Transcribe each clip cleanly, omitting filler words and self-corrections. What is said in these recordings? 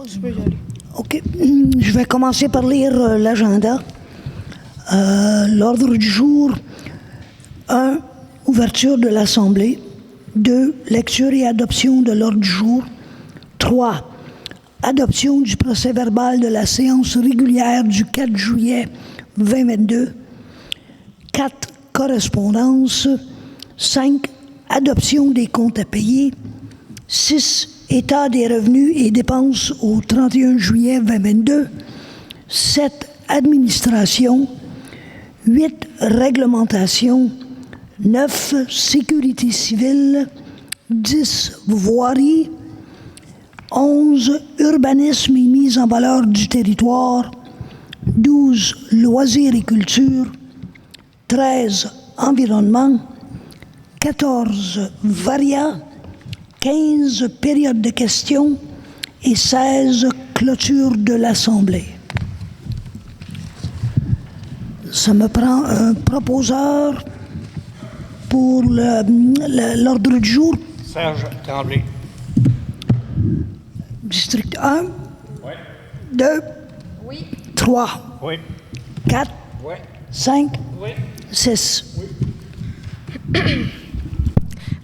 Tu peux y aller. OK. Je vais commencer par lire l'agenda. L'ordre du jour. 1. Ouverture de l'Assemblée. 2. Lecture et adoption de l'ordre du jour. 3. Adoption du procès-verbal de la séance régulière du 4 juillet 2022. 4. Correspondance. 5. Adoption des comptes à payer. 6. État des revenus et dépenses au 31 juillet 2022. 7. Administration. 8. Réglementation. 9. Sécurité civile. 10. Voirie. 11. Urbanisme et mise en valeur du territoire. 12. Loisirs et culture. 13. Environnement. 14. Varia. 15. Période de questions. Et 16. Clôture de l'Assemblée. Ça me prend un proposeur pour l'ordre du jour. Serge Tremblay. District 1. Oui. 2. Oui. 3. Oui. 4. Oui. 5. Oui. 6.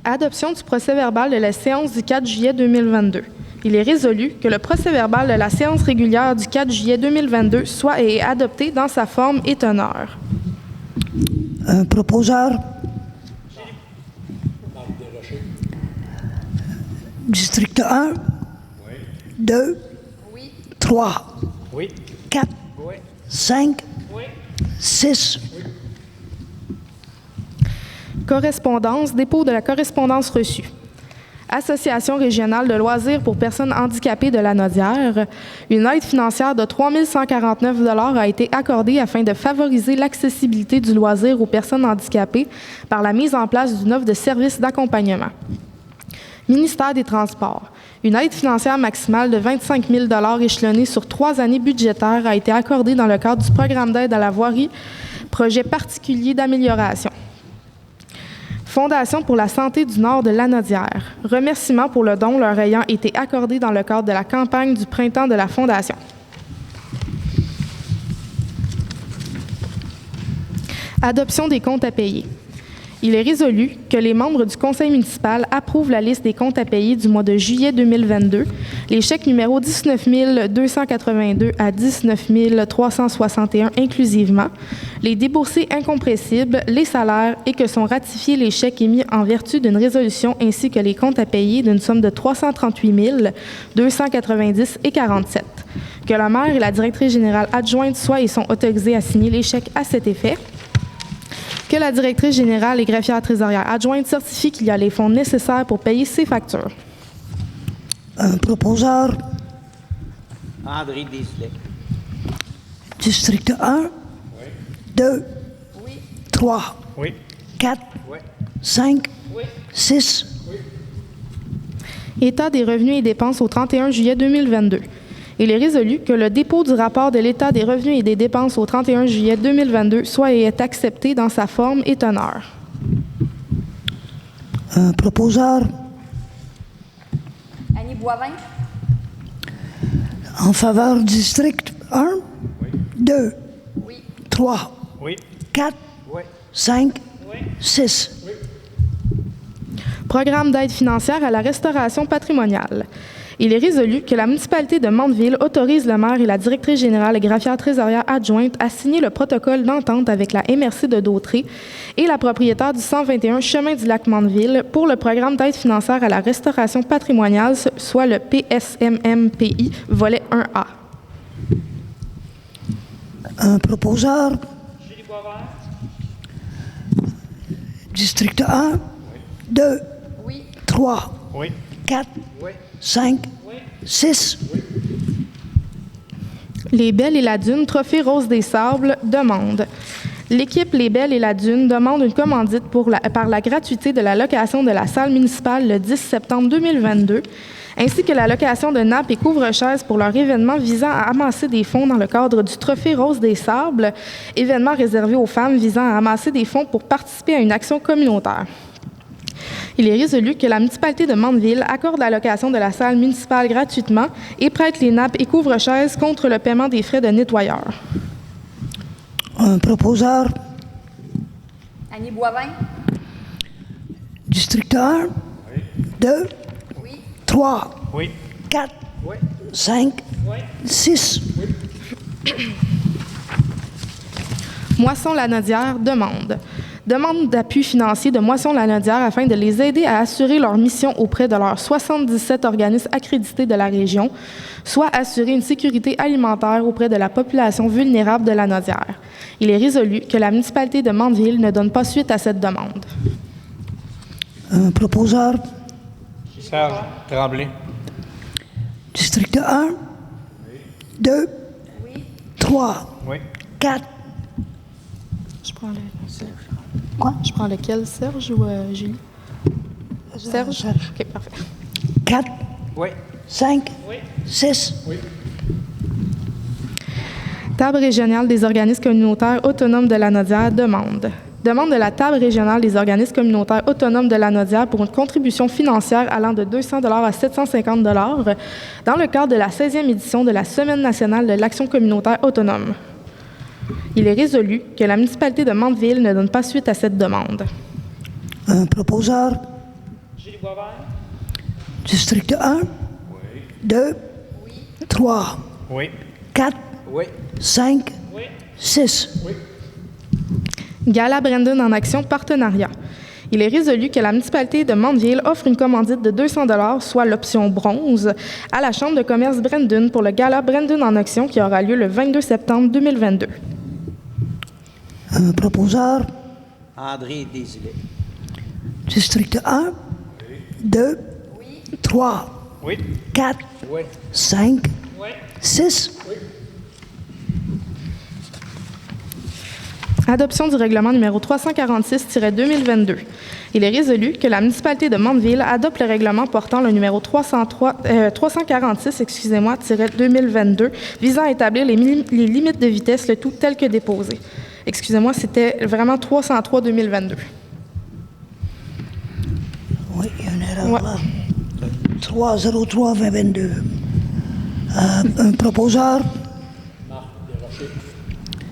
Adoption du procès-verbal de la séance du 4 juillet 2022. Il est résolu que le procès-verbal de la séance régulière du 4 juillet 2022 soit et est adopté dans sa forme et teneur. Un proposeur. District 1. Oui. 2. Oui. 3. Oui. 4. Oui. 5. Oui. 6. Correspondance, dépôt de la correspondance reçue. Association régionale de loisirs pour personnes handicapées de la Naudière, une aide financière de 3 149 $ a été accordée afin de favoriser l'accessibilité du loisir aux personnes handicapées par la mise en place d'une offre de services d'accompagnement. Ministère des Transports. Une aide financière maximale de 25 000 $ échelonnée sur 3 années budgétaires a été accordée dans le cadre du programme d'aide à la voirie, projet particulier d'amélioration. Fondation pour la santé du Nord de Lanaudière. Remerciements pour le don leur ayant été accordé dans le cadre de la campagne du printemps de la Fondation. Adoption des comptes à payer. Il est résolu que les membres du conseil municipal approuvent la liste des comptes à payer du mois de juillet 2022, les chèques numéro 19 282 à 19 361 inclusivement, les déboursés incompressibles, les salaires et que sont ratifiés les chèques émis en vertu d'une résolution ainsi que les comptes à payer d'une somme de 338 290 et 47. Que la maire et la directrice générale adjointe soient et sont autorisés à signer les chèques à cet effet. Que la directrice générale et greffière trésorière adjointe certifie qu'il y a les fonds nécessaires pour payer ces factures. Un proposeur. André Desilets. District 1. Oui. 2. Oui. 3. Oui. 4. Oui. 5. Oui. 6. État des revenus et dépenses au 31 juillet 2022. Il est résolu que le dépôt du rapport de l'État des revenus et des dépenses au 31 juillet 2022 soit et est accepté dans sa forme et teneur. Un proposeur. Annie Boivin. En faveur du district 1. Oui. 2. Oui. 3. Oui. 4. Oui. 5. Oui. 6. Programme d'aide financière à la restauration patrimoniale. Il est résolu que la municipalité de Mandeville autorise le maire et la directrice générale et greffière trésorière adjointe à signer le protocole d'entente avec la MRC de Dautré et la propriétaire du 121 chemin du lac Mandeville pour le programme d'aide financière à la restauration patrimoniale, soit le PSMMPI, volet 1A. Un proposeur. District 1. Oui. 2. Oui. 3. Oui. 4. Oui. 5. Oui. 6. Les Belles et la Dune, Trophée Rose des Sables, demande. L'équipe Les Belles et la Dune demande une commandite par la gratuité de la location de la salle municipale le 10 septembre 2022, ainsi que la location de nappes et couvre-chaises pour leur événement visant à amasser des fonds dans le cadre du Trophée Rose des Sables, événement réservé aux femmes visant à amasser des fonds pour participer à une action communautaire. Il est résolu que la municipalité de Mandeville accorde la location de la salle municipale gratuitement et prête les nappes et couvre-chaises contre le paiement des frais de nettoyeur. Un proposeur. Annie Boivin? District 1. 2. Oui. 3. Oui. 4. Oui. 5. Oui. 6. Moisson-Lanaudière demande d'appui financier de Moisson-Lanaudière afin de les aider à assurer leur mission auprès de leurs 77 organismes accrédités de la région, soit assurer une sécurité alimentaire auprès de la population vulnérable de Lanaudière. Il est résolu que la municipalité de Mandeville ne donne pas suite à cette demande. Un proposeur. Serge Tremblay. District 1. 2. 3. Oui. 4. Je prends le... Quoi? Je prends lequel, Serge ou Julie? Serge? Serge. OK, parfait. 4. Oui. 5. Oui. 6. Oui. Table régionale des organismes communautaires autonomes de Lanaudière demande de la Table régionale des organismes communautaires autonomes de Lanaudière pour une contribution financière allant de 200 $ à 750 $ dans le cadre de la 16e édition de la Semaine nationale de l'action communautaire autonome. Il est résolu que la municipalité de Mandeville ne donne pas suite à cette demande. Un proposeur. Julie Boisvert. District 1. Oui. 2. 3. Oui. 4. Oui. 5. Oui. 6. Oui. Gala Brandon en action partenariat. Il est résolu que la municipalité de Mandeville offre une commandite de 200 $, soit l'option bronze, à la Chambre de commerce Brandon pour le Gala Brandon en action qui aura lieu le 22 septembre 2022. Un proposeur. André Désilets. District 1. 2. 3. Oui. 4. Oui. 5. Oui. 6. Adoption du règlement numéro 346-2022. Il est résolu que la municipalité de Mandeville adopte le règlement portant le numéro 346-2022 visant à établir les limites de vitesse, le tout tel que déposé. Excusez-moi, c'était vraiment 303-2022. Oui, il y a une erreur Ouais. là. 303-2022. Un proposeur.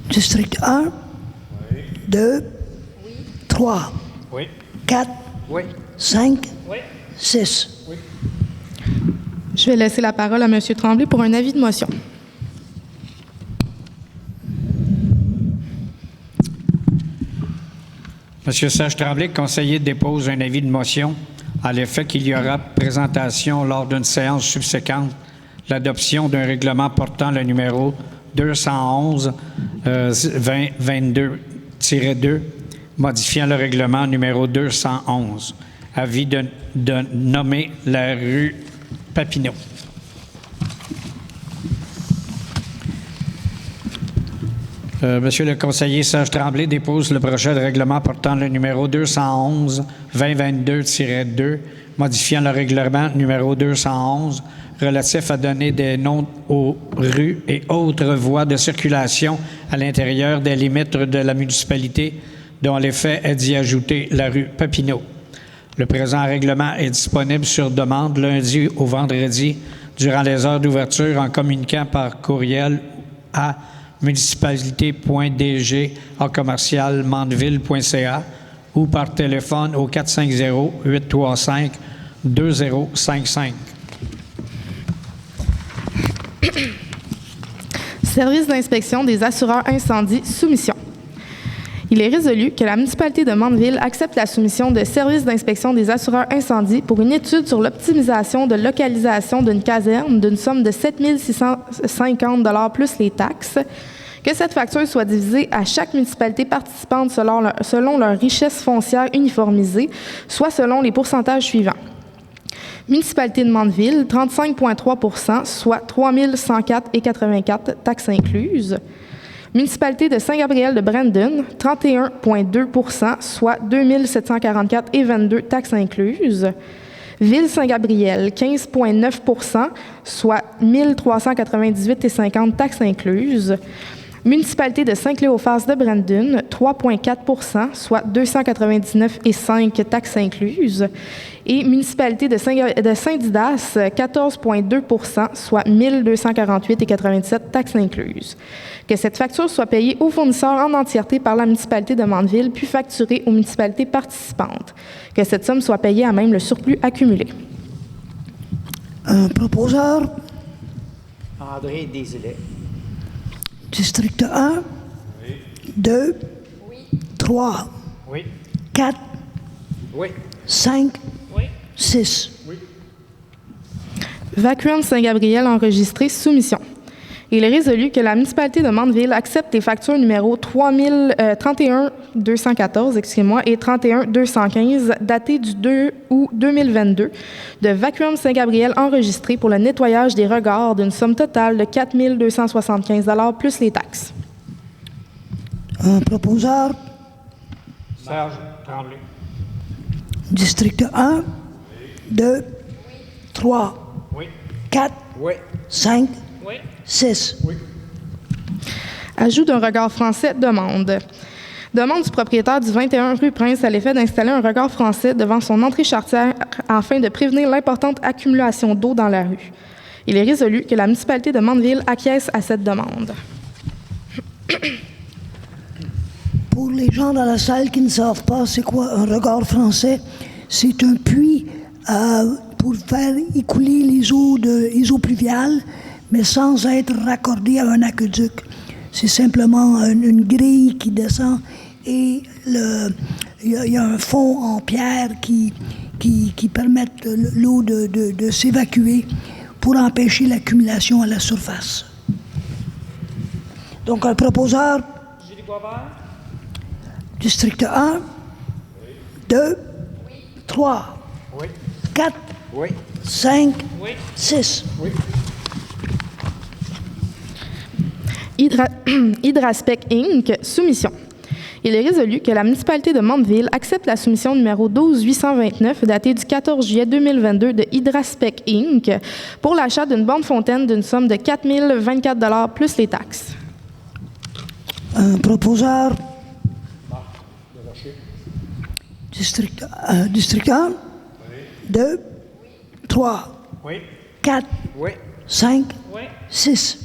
District 1. 2. 3. Oui. 4. Oui. 5. Oui. 6. Je vais laisser la parole à M. Tremblay pour un avis de motion. Monsieur Serge Tremblay, conseiller, dépose un avis de motion à l'effet qu'il y aura présentation lors d'une séance subséquente l'adoption d'un règlement portant le numéro 211-2022-2, modifiant le règlement numéro 211. Avis de nommer la rue Papineau. Monsieur le conseiller Serge Tremblay dépose le projet de règlement portant le numéro 211-2022-2, modifiant le règlement numéro 211 relatif à donner des noms aux rues et autres voies de circulation à l'intérieur des limites de la municipalité, dont l'effet est d'y ajouter la rue Papineau. Le présent règlement est disponible sur demande lundi au vendredi durant les heures d'ouverture en communiquant par courriel à municipalité.dg@mandeville.ca ou par téléphone au 450-835-2055. Service d'inspection des assureurs incendie, soumission. Il est résolu que la municipalité de Mandeville accepte la soumission de service d'inspection des assureurs incendie pour une étude sur l'optimisation de localisation d'une caserne d'une somme de 7 650 $ plus les taxes, que cette facture soit divisée à chaque municipalité participante selon leur richesse foncière uniformisée, soit selon les pourcentages suivants. Municipalité de Mandeville, 35,3 %, soit 3 104,84 $ taxes incluses. Municipalité de Saint-Gabriel de Brandon, 31,2 %, soit 2 744,22 $ taxes incluses. Ville Saint-Gabriel, 15,9 %, soit 1 398,50 $ taxes incluses. Municipalité de Saint-Cléophas de Brandon, 3,4 soit 299,5 taxes incluses. Et municipalité de Saint-Didas, 14,2 soit 1248,97 taxes incluses. Que cette facture soit payée aux fournisseurs en entièreté par la municipalité de Mandeville, puis facturée aux municipalités participantes. Que cette somme soit payée à même le surplus accumulé. Un proposeur. André Desilets. District 1. 2. 3. Oui. 4. Oui. 5. Oui. 6. Vacuum Saint-Gabriel enregistré, soumission. Il est résolu que la municipalité de Mandeville accepte les factures numéro 31-214 et 31-215 datées du 2 août 2022 de Vacuum Saint-Gabriel enregistré pour le nettoyage des regards d'une somme totale de 4 275 plus les taxes. Un proposeur. Serge Tremblay. District 1. 2. 3. Oui. 4. Oui. 5. Oui. 6. Oui. Ajout d'un regard français, demande. Demande du propriétaire du 21 rue Prince à l'effet d'installer un regard français devant son entrée charretière afin de prévenir l'importante accumulation d'eau dans la rue. Il est résolu que la municipalité de Mandeville acquiesce à cette demande. Pour les gens dans la salle qui ne savent pas c'est quoi un regard français, c'est un puits pour faire écouler les eaux pluviales, mais sans être raccordé à un aqueduc. C'est simplement une grille qui descend et il y a un fond en pierre qui permet l'eau de s'évacuer pour empêcher l'accumulation à la surface. Donc, un proposeur. Julie Boisvert. District 1. 2. 3. Oui. 4. Oui. 5. Oui. 6. Oui. Hydraspec Inc., soumission. Il est résolu que la municipalité de Mandeville accepte la soumission numéro 12829 datée du 14 juillet 2022 de Hydraspec Inc. pour l'achat d'une borne fontaine d'une somme de 4 024 plus les taxes. Un proposeur. District 1. 2. 3. Oui. 4. Oui. 5. Oui. 6.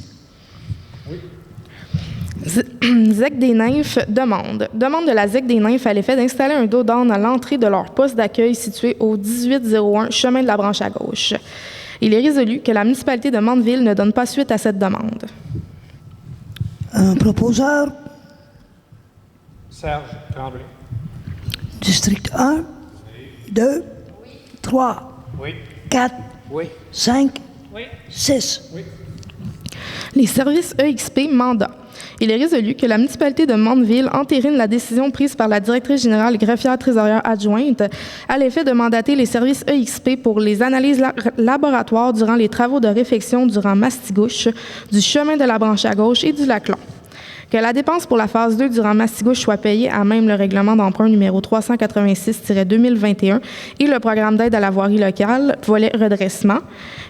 ZEC des Nymphes demande. Demande de la ZEC des Nymphes à l'effet d'installer un dos d'âne à l'entrée de leur poste d'accueil situé au 1801 chemin de la branche à gauche. Il est résolu que la municipalité de Mandeville ne donne pas suite à cette demande. Un proposeur. Serge Tremblay. District 1. 2. 3. Oui. 4. Oui. 5. Oui. 6. Oui. Les services EXP mandat. Il est résolu que la municipalité de Mandeville entérine la décision prise par la directrice générale et greffière trésorière adjointe à l'effet de mandater les services EXP pour les analyses laboratoires durant les travaux de réfection durant Mastigouche, du chemin de la branche à gauche et du Laclon. Que la dépense pour la phase 2 durant Mastigouche soit payée à même le règlement d'emprunt numéro 386-2021 et le programme d'aide à la voirie locale, volet redressement.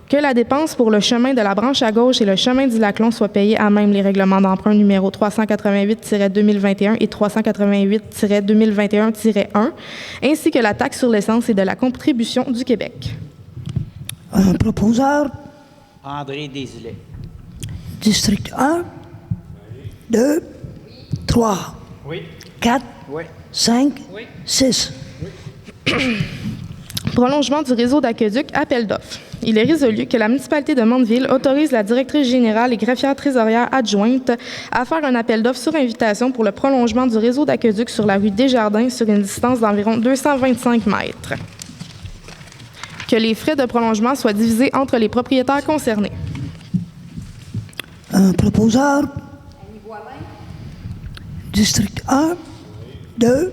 Que la dépense pour le chemin de la branche à gauche et le chemin du Laclon soit payée à même les règlements d'emprunt numéro 388-2021 et 388-2021-1, ainsi que la taxe sur l'essence et de la contribution du Québec. Un proposeur. André Desilets. District 1. 2. 3. Oui. 4. Oui. 5. Oui. 6. Prolongement du réseau d'aqueduc, appel d'offres. Il est résolu que la municipalité de Mandeville autorise la directrice générale et greffière trésorière adjointe à faire un appel d'offres sur invitation pour le prolongement du réseau d'aqueduc sur la rue Desjardins sur une distance d'environ 225 mètres. Que les frais de prolongement soient divisés entre les propriétaires concernés. Un proposeur. District 1. 2.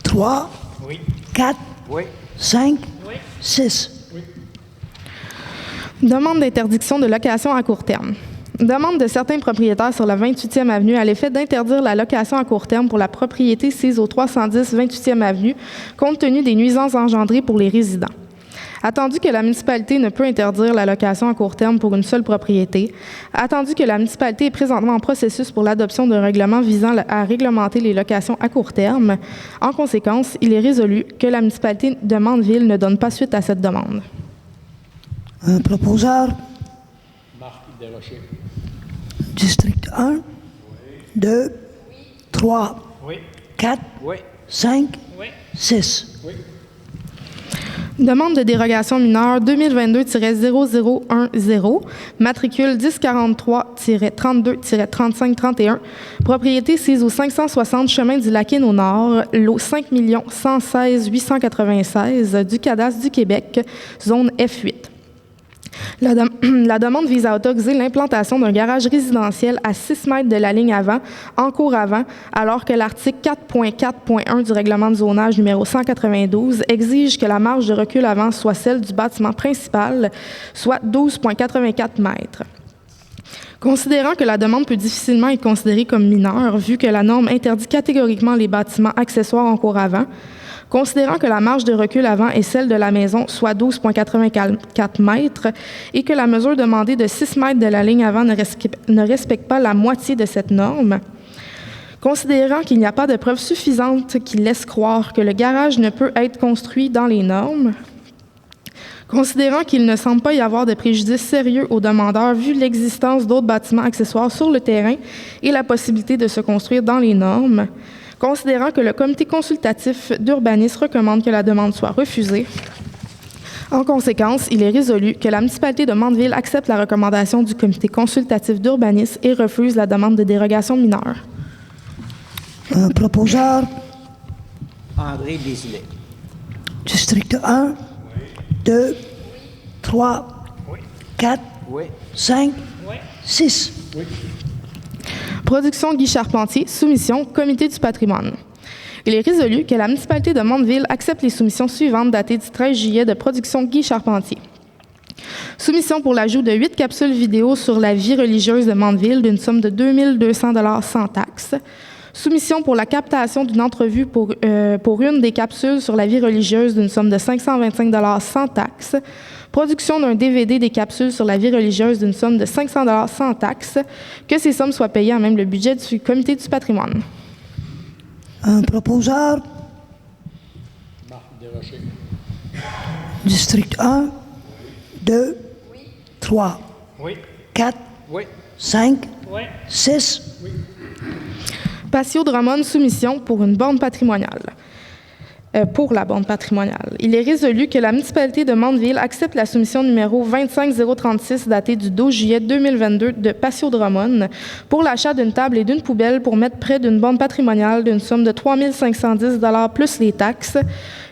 3. Oui. 4. Oui. 5. Oui. 6. Demande d'interdiction de location à court terme. Demande de certains propriétaires sur la 28e avenue à l'effet d'interdire la location à court terme pour la propriété sise au 310 28e avenue, compte tenu des nuisances engendrées pour les résidents. Attendu que la municipalité ne peut interdire la location à court terme pour une seule propriété. Attendu que la municipalité est présentement en processus pour l'adoption d'un règlement visant à réglementer les locations à court terme. En conséquence, il est résolu que la municipalité de Mandeville ne donne pas suite à cette demande. Un proposeur. Marc Desrochers. District 1, 2, 3, Oui. 4, Oui. 5, Oui. 6. Oui. Demande de dérogation mineure 2022-0010, matricule 1043-32-3531, propriété sise au 560 chemin du Laquine au nord, lot 5 116 896 du cadastre du Québec, zone F8. La demande vise à autoriser l'implantation d'un garage résidentiel à 6 mètres de la ligne avant, en cours avant, alors que l'article 4.4.1 du règlement de zonage numéro 192 exige que la marge de recul avant soit celle du bâtiment principal, soit 12,84 mètres. Considérant que la demande peut difficilement être considérée comme mineure, vu que la norme interdit catégoriquement les bâtiments accessoires en cours avant, considérant que la marge de recul avant est celle de la maison, soit 12,84 mètres, et que la mesure demandée de 6 mètres de la ligne avant ne respecte pas la moitié de cette norme, considérant qu'il n'y a pas de preuves suffisantes qui laissent croire que le garage ne peut être construit dans les normes, considérant qu'il ne semble pas y avoir de préjudice sérieux aux demandeurs vu l'existence d'autres bâtiments accessoires sur le terrain et la possibilité de se construire dans les normes, considérant que le comité consultatif d'urbanisme recommande que la demande soit refusée. En conséquence, il est résolu que la municipalité de Mandeville accepte la recommandation du comité consultatif d'urbanisme et refuse la demande de dérogation mineure. Un proposeur. André Desilets. District 1, 2, 3, 4, Oui. 5, Oui. 6. Oui. Production Guy Charpentier, soumission, Comité du patrimoine. Il est résolu que la municipalité de Mandeville accepte les soumissions suivantes datées du 13 juillet de Production Guy Charpentier. Soumission pour l'ajout de 8 capsules vidéo sur la vie religieuse de Mandeville d'une somme de 2 200 $ sans taxe. Soumission pour la captation d'une entrevue pour une des capsules sur la vie religieuse d'une somme de 525 $ sans taxe. Production d'un DVD des capsules sur la vie religieuse d'une somme de 500 $ sans taxe. Que ces sommes soient payées à même le budget du comité du patrimoine. Un proposeur. Marc Desrochers. District 1, 2, 3, Oui. 4, Oui. 5, Oui. 6. Patio Drummond, soumission pour une borne patrimoniale. Pour la borne patrimoniale. Il est résolu que la municipalité de Mandeville accepte la soumission numéro 25036 datée du 12 juillet 2022 de Patio Drummond pour l'achat d'une table et d'une poubelle pour mettre près d'une borne patrimoniale d'une somme de 3 510 $ plus les taxes,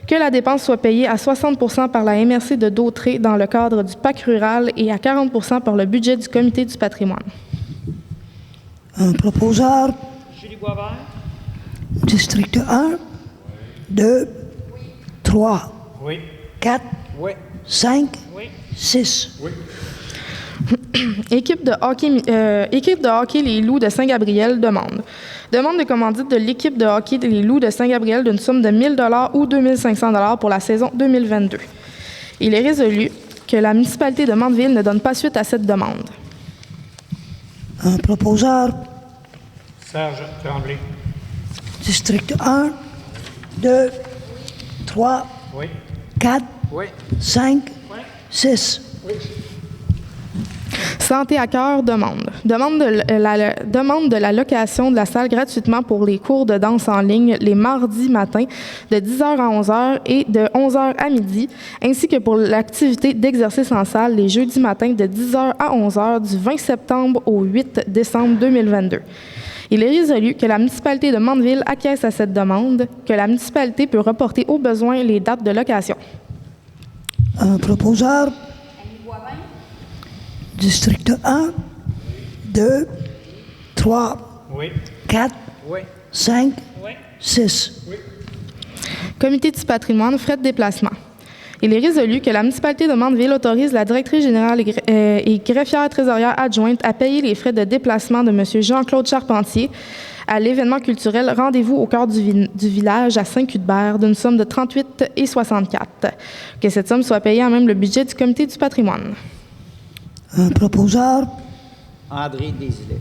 que la dépense soit payée à 60 % par la MRC de Dautré dans le cadre du PAC rural et à 40 % par le budget du comité du patrimoine. Un proposeur. Julie Boisvert. District 1, 2, 3, Oui. 4, Oui. 5, Oui. 6. Oui. Équipe de hockey Les Loups de Saint-Gabriel demande de commandite de l'équipe de hockey Les Loups de Saint-Gabriel d'une somme de 1 000 $ ou 2 500 $ pour la saison 2022. Il est résolu que la municipalité de Mandeville ne donne pas suite à cette demande. Un proposeur. Serge Tremblay. District 1, 2, 3, Oui. 4, Oui. 5, Oui. 6. Oui. Santé à cœur demande de la location de la salle gratuitement pour les cours de danse en ligne les mardis matins de 10h à 11h et de 11h à midi, ainsi que pour l'activité d'exercice en salle les jeudis matins de 10h à 11h du 20 septembre au 8 décembre 2022. Il est résolu que la municipalité de Mandeville acquiesce à cette demande, que la municipalité peut reporter au besoin les dates de location. Un proposeur. District 1, 2, 3, Oui. 4, Oui. 5, Oui. 6. Comité du patrimoine, frais de déplacement. Il est résolu que la municipalité de Mandeville autorise la directrice générale et greffière trésorière adjointe à payer les frais de déplacement de M. Jean-Claude Charpentier à l'événement culturel Rendez-vous au cœur du village à Saint-Cuthbert d'une somme de 38,64 $. Que cette somme soit payée à même le budget du Comité du patrimoine. Un proposeur. André Desilets.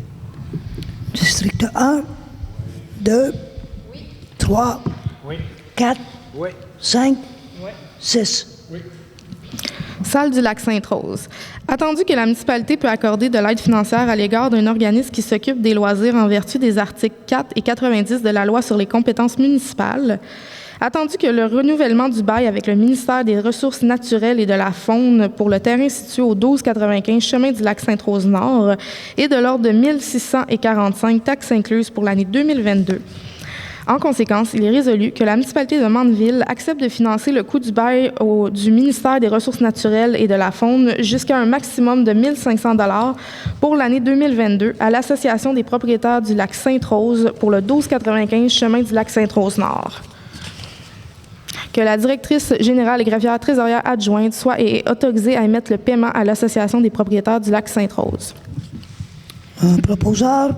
District 1, 2, 3, Oui. 4, Oui. 5, 6. Salle du lac Sainte-Rose. Attendu que la municipalité peut accorder de l'aide financière à l'égard d'un organisme qui s'occupe des loisirs en vertu des articles 4 et 90 de la loi sur les compétences municipales, attendu que le renouvellement du bail avec le ministère des Ressources naturelles et de la faune pour le terrain situé au 1295 chemin du lac Sainte-Rose-Nord est de l'ordre de 1 645 taxes incluses pour l'année 2022. En conséquence, il est résolu que la municipalité de Mandeville accepte de financer le coût du bail du ministère des Ressources naturelles et de la faune jusqu'à un maximum de 1 500 $ pour l'année 2022 à l'Association des propriétaires du lac Sainte-Rose pour le 1295 chemin du lac Sainte-Rose-Nord. Que la directrice générale et greffière trésorière adjointe soit et est autorisée à émettre le paiement à l'Association des propriétaires du lac Sainte-Rose. Un proposeur.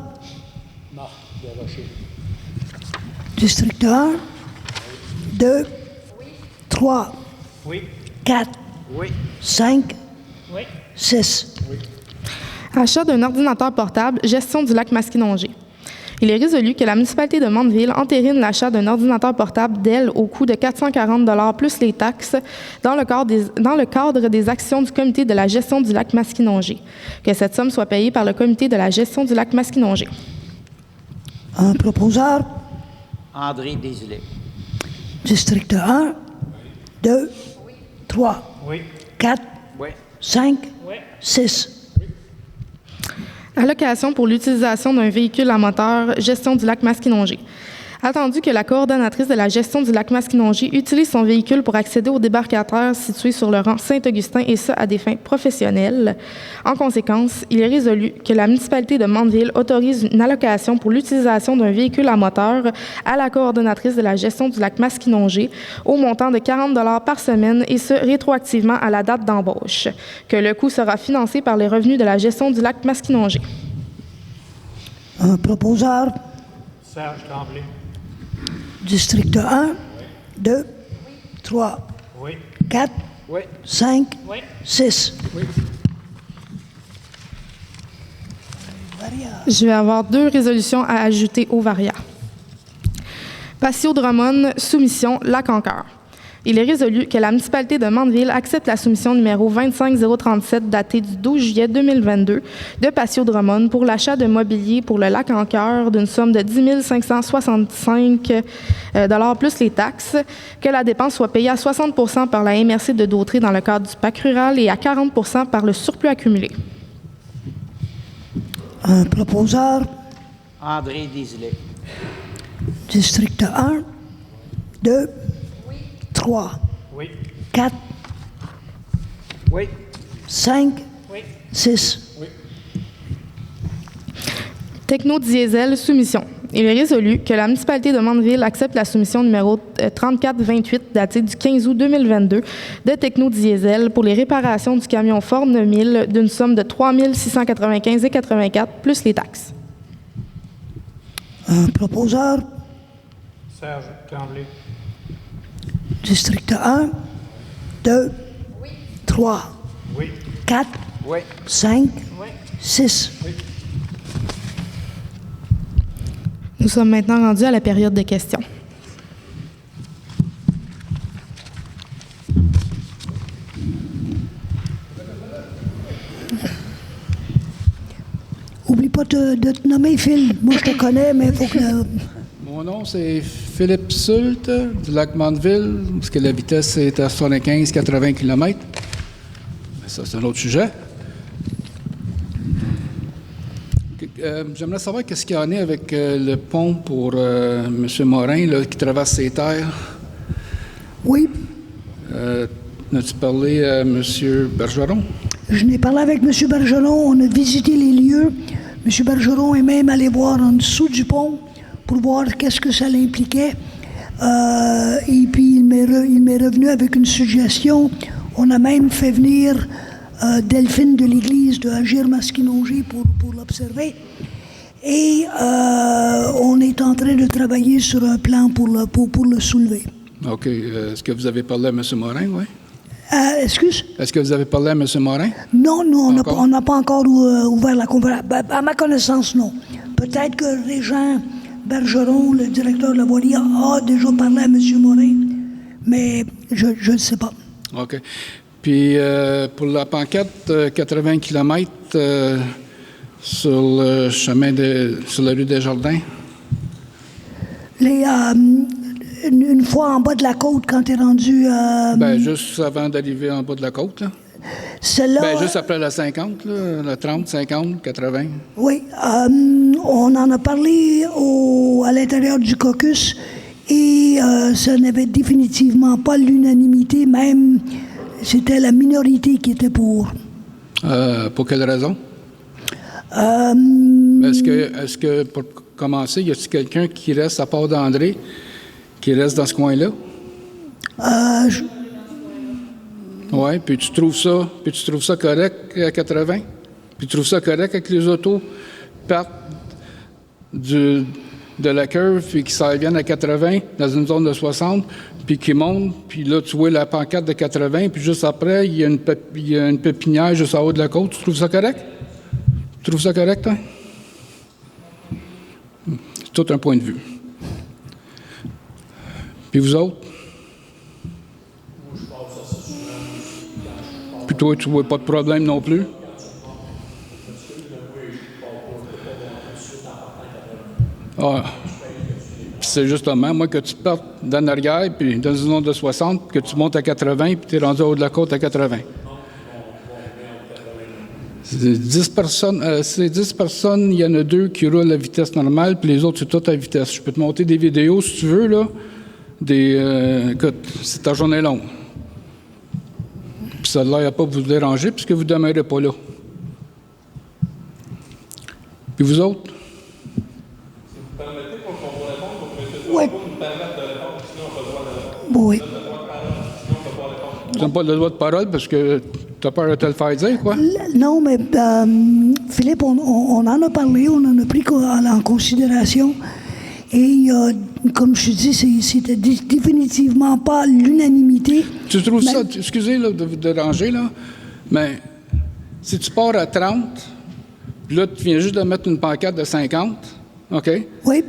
Marc Desrochers. District 1, 2, 3, Oui. 4, Oui. 5, Oui. 6. Achat d'un ordinateur portable, gestion du lac Masquinongé. Il est résolu que la municipalité de Mandeville entérine l'achat d'un ordinateur portable Dell au coût de 440 $ plus les taxes dans le cadre des actions du comité de la gestion du lac Masquinongé. Que cette somme soit payée par le comité de la gestion du lac Masquinongé. Un proposeur. André Desilets. District 1, 2, 3, Oui. 4, Oui. 5, Oui. 6. Allocation pour l'utilisation d'un véhicule à moteur, gestion du lac Masquinongé. Attendu que la coordonnatrice de la gestion du lac Masquinongé utilise son véhicule pour accéder au débarcadère situé sur le rang Saint-Augustin et ce, à des fins professionnelles. En conséquence, il est résolu que la municipalité de Mandeville autorise une allocation pour l'utilisation d'un véhicule à moteur à la coordonnatrice de la gestion du lac Masquinongé au montant de 40 $ par semaine et ce, rétroactivement à la date d'embauche. Que le coût sera financé par les revenus de la gestion du lac Masquinongé. Un proposeur. Serge Tremblay. District 1, 2, 3, Oui. 4, Oui. 5, Oui. 6. Je vais avoir 2 résolutions à ajouter au VARIA. Patio Drummond, soumission, lac en cœur. Il est résolu que la municipalité de Mandeville accepte la soumission numéro 25037 datée du 12 juillet 2022 de Patio Drummond pour l'achat de mobilier pour le lac en cœur d'une somme de 10 565 $ plus les taxes, que la dépense soit payée à 60 % par la MRC de Dautré dans le cadre du PAC rural et à 40 % par le surplus accumulé. Un proposeur. André Desilets. District 1, 2, 3, Oui. 4, Oui. 5, Oui. 6. Techno-diesel, soumission. Il est résolu que la municipalité de Mandeville accepte la soumission numéro 3428 datée du 15 août 2022 de Techno-diesel pour les réparations du camion Ford 9000 d'une somme de 3 695,84 $ plus les taxes. Un proposeur. Serge Tremblay. District 1, 2, 3, Oui. 4, Oui. 5, Oui. 6. Nous sommes maintenant rendus à la période de questions. Oublie pas de te nommer Phil. Moi, je te connais, mais il faut que... Mon nom, c'est Philippe Sult, du lac Mandeville, parce que la vitesse est à 75-80 km. Mais ça, c'est un autre sujet. J'aimerais savoir qu'est-ce qu'il y en est avec le pont pour M. Morin, là, qui traverse ses terres. Oui, As-tu parlé à M. Bergeron? je n'ai parlé avec M. Bergeron. On a visité les lieux. M. Bergeron est même allé voir en dessous du pont pour voir qu'est-ce que ça impliquait. Et puis, il m'est revenu avec une suggestion. On a même fait venir Delphine de l'église de Agir-Masquinongé pour l'observer. Et on est en train de travailler sur un plan pour le soulever. OK. Est-ce que vous avez parlé à M. Morin, oui? Excuse? Est-ce que vous avez parlé à M. Morin? Non, Encore? on n'a pas encore ouvert la conférence. À ma connaissance, non. Peut-être que Régent Bergeron, le directeur de la voirie, a déjà parlé à M. Morin, mais je ne sais pas. OK. Puis, pour la pancarte 80 km sur le chemin sur la rue des Jardins, Une fois en bas de la côte, quand tu es rendu... juste avant d'arriver en bas de la côte, là. Celle-là... Juste après la 50, là, la 30, 50, 80. Oui, on en a parlé à l'intérieur du caucus et ça n'avait définitivement pas l'unanimité, même c'était la minorité qui était pour. Pour quelle raison? Est-ce que, pour commencer, y a-t-il quelqu'un qui reste, à part d'André, qui reste dans ce coin-là? Oui, puis tu trouves ça correct à 80? Puis tu trouves ça correct que les autos partent de la curve puis qui s'en viennent à 80 dans une zone de 60, puis qui montent, puis là, tu vois la pancarte de 80, puis juste après, il y a une pépinière juste en haut de la côte. Tu trouves ça correct? Tu trouves ça correct, hein? C'est tout un point de vue. Puis vous autres? Puis toi, tu vois pas de problème non plus? Ah. Puis c'est justement, moi, que tu partes d'en arrière, puis dans une zone de 60, que tu montes à 80, puis tu es rendu au haut de la côte à 80. C'est 10 personnes, il y en a 2 qui roulent à vitesse normale, puis les autres, c'est tout à vitesse. Je peux te monter des vidéos, si tu veux, là. Écoute, c'est ta journée longue. Puis ça a l'air à pas vous déranger, puisque vous ne demeurez pas là. Puis vous autres? Oui. Oui. Tu n'as pas le droit de parole parce que tu as peur de te le faire dire, quoi? Non, mais Philippe, on en a parlé, on en a pris en considération. Et comme je te dis, c'était définitivement pas l'unanimité. Tu trouves ça, excusez là, de vous déranger, là, mais si tu pars à 30, puis là, tu viens juste de mettre une pancarte de 50, OK? Oui.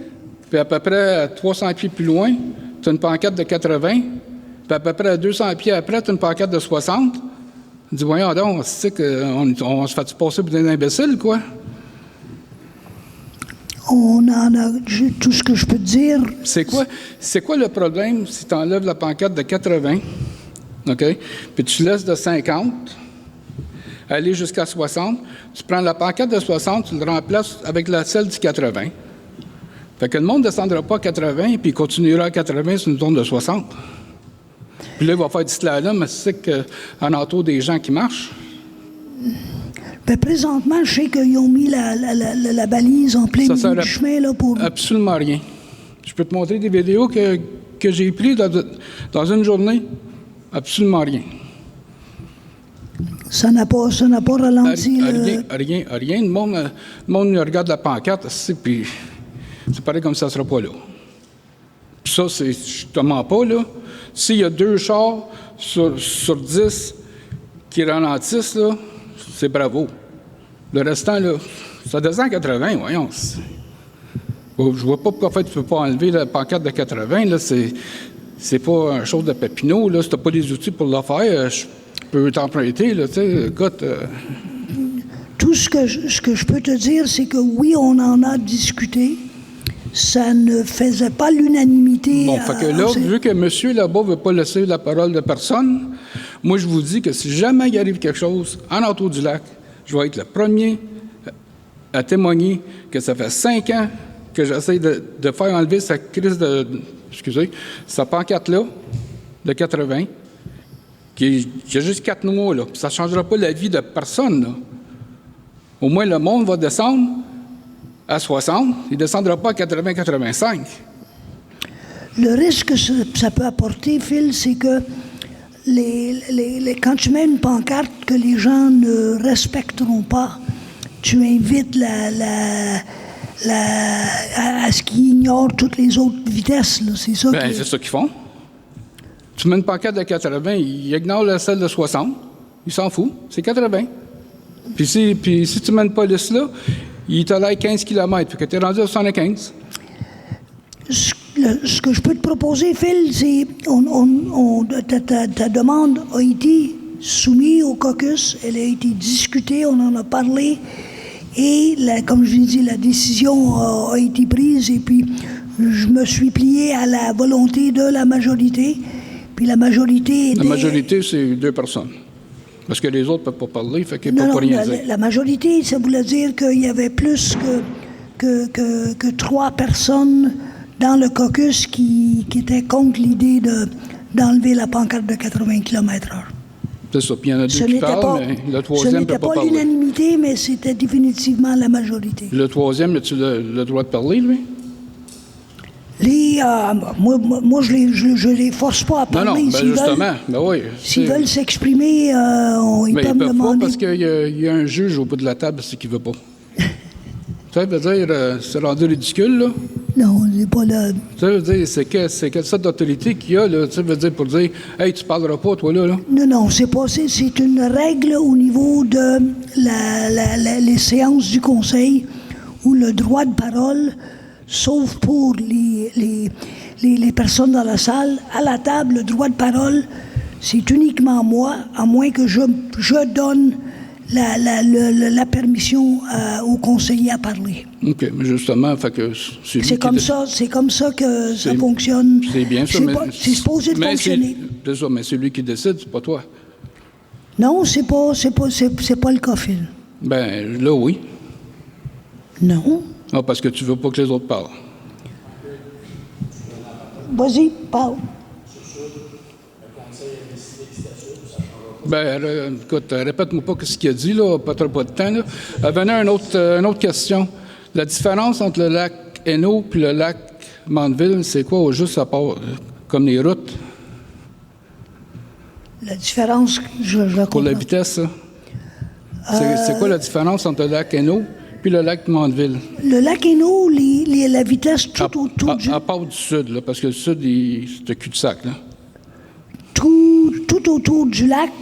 Puis à peu près à 300 pieds plus loin, tu as une pancarte de 80, puis à peu près à 200 pieds après, tu as une pancarte de 60. Tu dis, voyons donc, c'est qu'on se fait passer pour des imbéciles, quoi? On en a... Tout ce que je peux te dire... C'est quoi le problème si tu enlèves la pancarte de 80, OK, puis tu laisses de 50, aller jusqu'à 60, tu prends la pancarte de 60, tu le remplaces avec celle du 80. Fait que le monde ne descendra pas à 80, puis il continuera à 80 sur une zone de 60. Puis là, il va faire du slalom, mais c'est qu'en entour des gens qui marchent. Ben, présentement, je sais qu'ils ont mis la balise en plein milieu du chemin là, pour... Absolument rien. Je peux te montrer des vidéos que j'ai prises dans une journée. Absolument rien. Ça n'a pas ralenti... Rien. Le monde regarde la pancarte, puis c'est pareil comme ça ne sera pas là. Puis ça, je te mens pas, là. S'il y a 2 chars sur 10 qui ralentissent, là, c'est bravo. Le restant, là, ça descend à 80, voyons. Je vois pas pourquoi tu ne peux pas enlever la pancarte de 80, là, c'est pas une chose de Papineau, là. Si tu n'as pas les outils pour le faire, je peux t'emprunter, là, tu sais, écoute... Tout ce que je peux te dire, c'est que oui, on en a discuté. Ça ne faisait pas l'unanimité. Bon, fait que là, vu que monsieur là-bas ne veut pas laisser la parole de personne, moi, je vous dis que si jamais il arrive quelque chose en entour du lac, je vais être le premier à témoigner que ça fait 5 ans que j'essaie de faire enlever sa crise sa pancarte-là, de 80, qui a juste 4 mois, là. Ça ne changera pas la vie de personne, là. Au moins, le monde va descendre à 60, il ne descendra pas à 80-85. Le risque que ça peut apporter, Phil, c'est que quand tu mets une pancarte que les gens ne respecteront pas, tu invites à ce qu'ils ignorent toutes les autres vitesses. Là. C'est ça Ben, c'est ça qu'ils font. Tu mets une pancarte de 80, ils ignorent celle de 60. Ils s'en foutent. C'est 80. Puis si tu mets une police là, il te l'air 15 km, puis que tu es rendu à 75. Ce que je peux te proposer, Phil, c'est ta demande a été soumise au caucus, elle a été discutée, on en a parlé, et comme je l'ai dit, la décision a été prise, et puis je me suis plié à la volonté de la majorité, puis la majorité était... La majorité, c'est 2 personnes. Parce que les autres ne peuvent pas parler, fait qu'ils ne peuvent pas rien dire. La majorité, ça voulait dire qu'il y avait plus que 3 personnes dans le caucus qui étaient contre l'idée d'enlever la pancarte de 80 km/h. C'est ça. Puis il y en a 2 qui parlent, mais le troisième ne peut pas parler. Ce n'était pas l'unanimité, mais c'était définitivement la majorité. Le troisième, as-tu le droit de parler, lui? Moi, je les force pas à parler. Non, justement. Ben oui. S'ils veulent s'exprimer, ils peuvent me demander. Pas parce qu'il y a un juge au bout de la table, c'est qu'il veut pas. Ça veut dire, c'est rendu ridicule, là. Non, c'est pas là. Ça veut dire, c'est quelle sorte d'autorité qu'il y a, là, ça veut dire pour dire, hey, tu parleras pas, toi, là. Non, c'est pas, c'est une règle au niveau de les séances du Conseil où le droit de parole, sauf pour les personnes dans la salle, à la table, le droit de parole, c'est uniquement moi, à moins que je donne la permission au conseiller à parler. OK, mais justement, fait que c'est comme ça que ça fonctionne. C'est bien ça, mais c'est supposé de fonctionner. C'est ça, mais c'est lui qui décide, c'est pas toi. Non, c'est pas le cas, Phil. Ben, là, oui. Non. Ah, parce que tu veux pas que les autres parlent. Vas-y, parle. Ben, écoute, répète-moi pas ce qu'il a dit, là, pas trop de temps, là. Venez une autre question. La différence entre le lac Hainaut et le lac Mandeville, c'est quoi, au juste à part, comme les routes? La différence, je la comprends. Pour la vitesse, ça? C'est quoi la différence entre le lac Hainaut puis le lac Mandeville? Le lac Hainaut, la vitesse tout autour du... À part du sud, là, parce que le sud, c'est un cul-de-sac, là. Tout autour du lac,